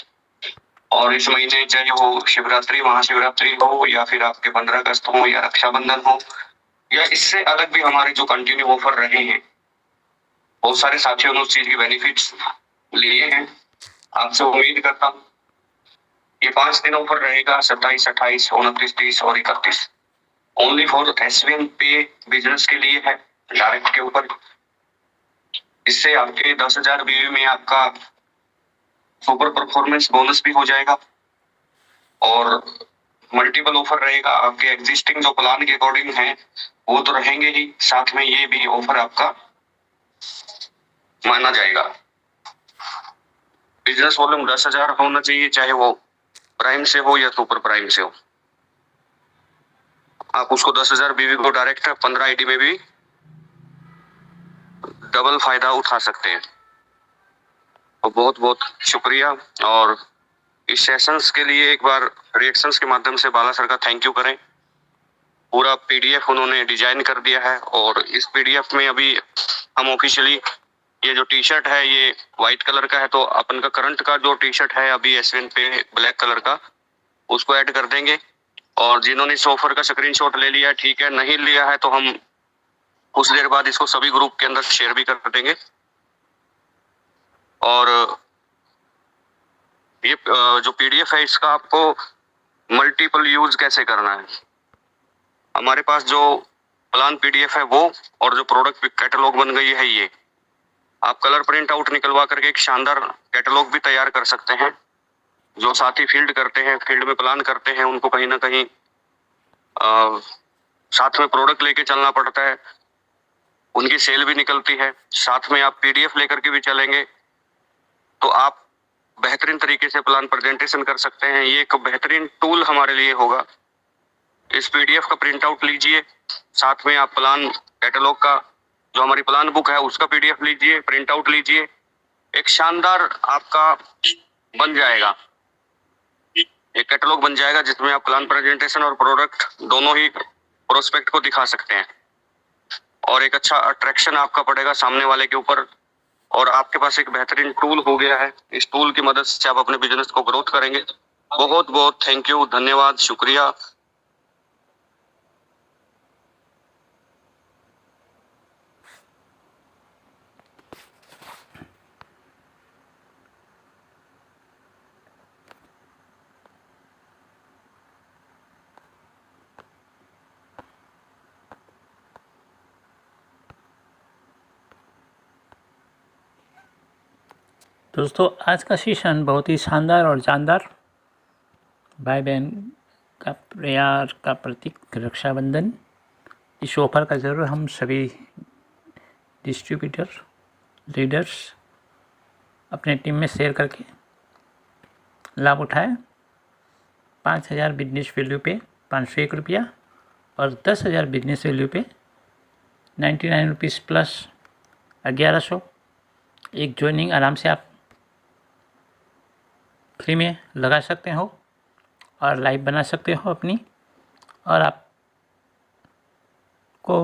और इस महीने चाहे वो शिवरात्रि, महाशिवरात्रि हो, या फिर आपके 15 अगस्त हो, या रक्षाबंधन हो, या इससे अलग भी हमारे जो कंटिन्यू ऑफर रहे हैं, बहुत सारे साथियों ने उस चीज के बेनिफिट्स लिए हैं। आपसे उम्मीद करता हूँ ये 5 दिन ऑफर रहेगा, 27, 28, 29, 30 और 31। ओनली फॉर SVN पे बिजनेस के लिए है, डायरेक्ट के ऊपर। इससे आपके 10,000 BV में आपका सुपर परफॉर्मेंस बोनस भी हो जाएगा और मल्टीपल ऑफर रहेगा। आपके एग्जिस्टिंग जो प्लान के अकॉर्डिंग है वो तो रहेंगे ही, साथ में ये भी ऑफर आपका माना जाएगा। बिजनेस वॉल्यूम 10,000 होना चाहिए, चाहे वो प्राइम से हो या सुपर प्राइम से हो। आप उसको 10,000 BV को डायरेक्ट 15 आईडी में भी डबल फायदा उठा सकते हैं। तो बहुत बहुत शुक्रिया। और इस सेशंस के लिए एक बार रिएक्शंस के माध्यम से बाला सर का थैंक यू करें। पूरा PDF उन्होंने डिजाइन कर दिया है और इस PDF में अभी हम ऑफिशियली ये जो टी-शर्ट है ये व्हाइट कलर का है, तो अपन का करंट का जो टी-शर्ट है अभी SVN पे ब्लैक कलर का, उसको ऐड कर देंगे। और जिन्होंने इस ऑफर का स्क्रीनशॉट ले लिया ठीक है, नहीं लिया है तो हम कुछ देर बाद इसको सभी ग्रुप के अंदर शेयर भी कर देंगे। और ये जो PDF है इसका आपको मल्टीपल यूज कैसे करना है, हमारे पास जो प्लान PDF है वो, और जो प्रोडक्ट कैटलॉग बन गई है ये, आप कलर प्रिंट आउट निकलवा करके एक शानदार कैटलॉग भी तैयार कर सकते हैं। जो साथी फील्ड करते हैं, फील्ड में प्लान करते हैं, उनको कहीं ना कहीं साथ में प्रोडक्ट लेके चलना पड़ता है, उनकी सेल भी निकलती है। साथ में आप PDF लेकर के भी चलेंगे तो आप बेहतरीन तरीके से प्लान प्रेजेंटेशन कर सकते हैं। ये एक बेहतरीन टूल हमारे लिए होगा। इस PDF का प्रिंट आउट लीजिए, साथ में आप प्लान कैटलॉग का जो हमारी प्लान बुक है उसका PDF लीजिए, प्रिंट आउट लीजिए, एक शानदार आपका बन जाएगा, एक कैटलॉग बन जाएगा जिसमें आप प्लान प्रेजेंटेशन और प्रोडक्ट दोनों ही प्रोस्पेक्ट को दिखा सकते हैं और एक अच्छा अट्रैक्शन आपका पड़ेगा सामने वाले के ऊपर। और आपके पास एक बेहतरीन टूल हो गया है, इस टूल की मदद से आप अपने बिजनेस को ग्रोथ करेंगे। बहुत बहुत थैंक यू, धन्यवाद, शुक्रिया। दोस्तों आज का सेशन बहुत ही शानदार और जानदार, भाई बहन का प्यार का प्रतीक रक्षाबंधन, इस ऑफर का ज़रूर हम सभी डिस्ट्रीब्यूटर लीडर्स अपने टीम में शेयर करके लाभ उठाए। 5,000 बिजनेस वैल्यू पे 501 रुपया और 10,000 बिजनेस वैल्यू पे 99 रुपीज़ प्लस 1100। एक ज्वाइनिंग आराम से आप फ्री में लगा सकते हो और लाइव बना सकते हो अपनी। और आप को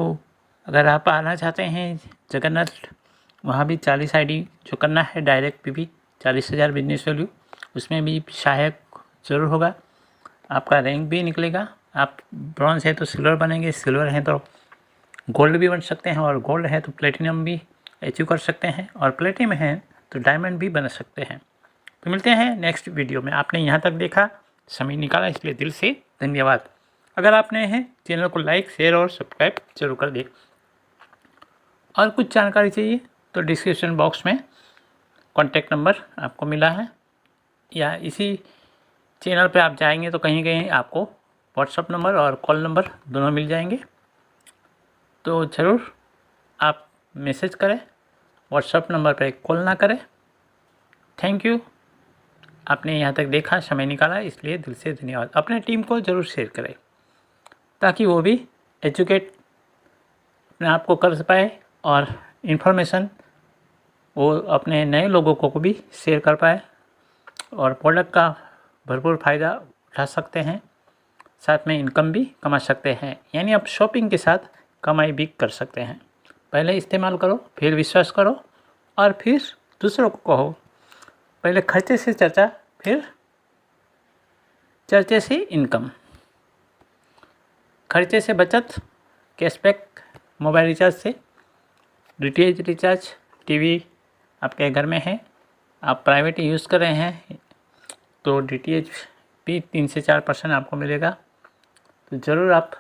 अगर आप आना चाहते हैं जगन्नाथ, वहाँ भी 40 आईडी जो करना है डायरेक्ट भी 40,000 बिजनेस वैल्यू, उसमें भी सहायक ज़रूर होगा। आपका रैंक भी निकलेगा, आप ब्रॉन्ज है तो सिल्वर बनेंगे, सिल्वर है तो गोल्ड भी बन सकते हैं, और गोल्ड है तो प्लेटिनम भी अचीव कर सकते हैं, और प्लेटिनम है तो डायमंड भी बन सकते हैं। तो मिलते हैं नेक्स्ट वीडियो में। आपने यहाँ तक देखा, समय निकाला, इसलिए दिल से धन्यवाद। अगर आप नए हैं चैनल को लाइक, शेयर और सब्सक्राइब जरूर कर दें। और कुछ जानकारी चाहिए तो डिस्क्रिप्शन बॉक्स में कॉन्टैक्ट नंबर आपको मिला है, या इसी चैनल पे आप जाएंगे तो कहीं कहीं आपको व्हाट्सअप नंबर और कॉल नंबर दोनों मिल जाएंगे। तो ज़रूर आप मैसेज करें, व्हाट्सअप नंबर पे कॉल ना करें। थैंक यू, आपने यहाँ तक देखा, समय निकाला, इसलिए दिल से धन्यवाद। अपने टीम को ज़रूर शेयर करें ताकि वो भी एजुकेट अपने आप को कर पाए और इन्फॉर्मेशन वो अपने नए लोगों को भी शेयर कर पाए और प्रोडक्ट का भरपूर फ़ायदा उठा सकते हैं, साथ में इनकम भी कमा सकते हैं। यानी आप शॉपिंग के साथ कमाई भी कर सकते हैं। पहले इस्तेमाल करो, फिर विश्वास करो और फिर दूसरों को कहो। पहले खर्चे से चर्चा, फिर चर्चे से इनकम। खर्चे से बचत, कैशबैक, मोबाइल रिचार्ज से, डीटीएच रिचार्ज, टीवी आपके घर में है, आप प्राइवेट यूज़ कर रहे हैं तो डीटीएच भी 3 से 4% आपको मिलेगा। तो ज़रूर आप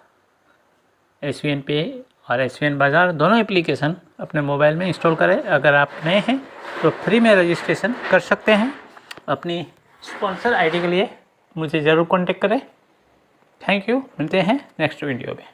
SVN पे और SVN बाज़ार दोनों एप्लीकेशन अपने मोबाइल में इंस्टॉल करें। अगर आप नए हैं तो फ्री में रजिस्ट्रेशन कर सकते हैं। अपनी स्पॉन्सर आईडी के लिए मुझे ज़रूर कांटेक्ट करें। थैंक यू, मिलते हैं नेक्स्ट वीडियो में।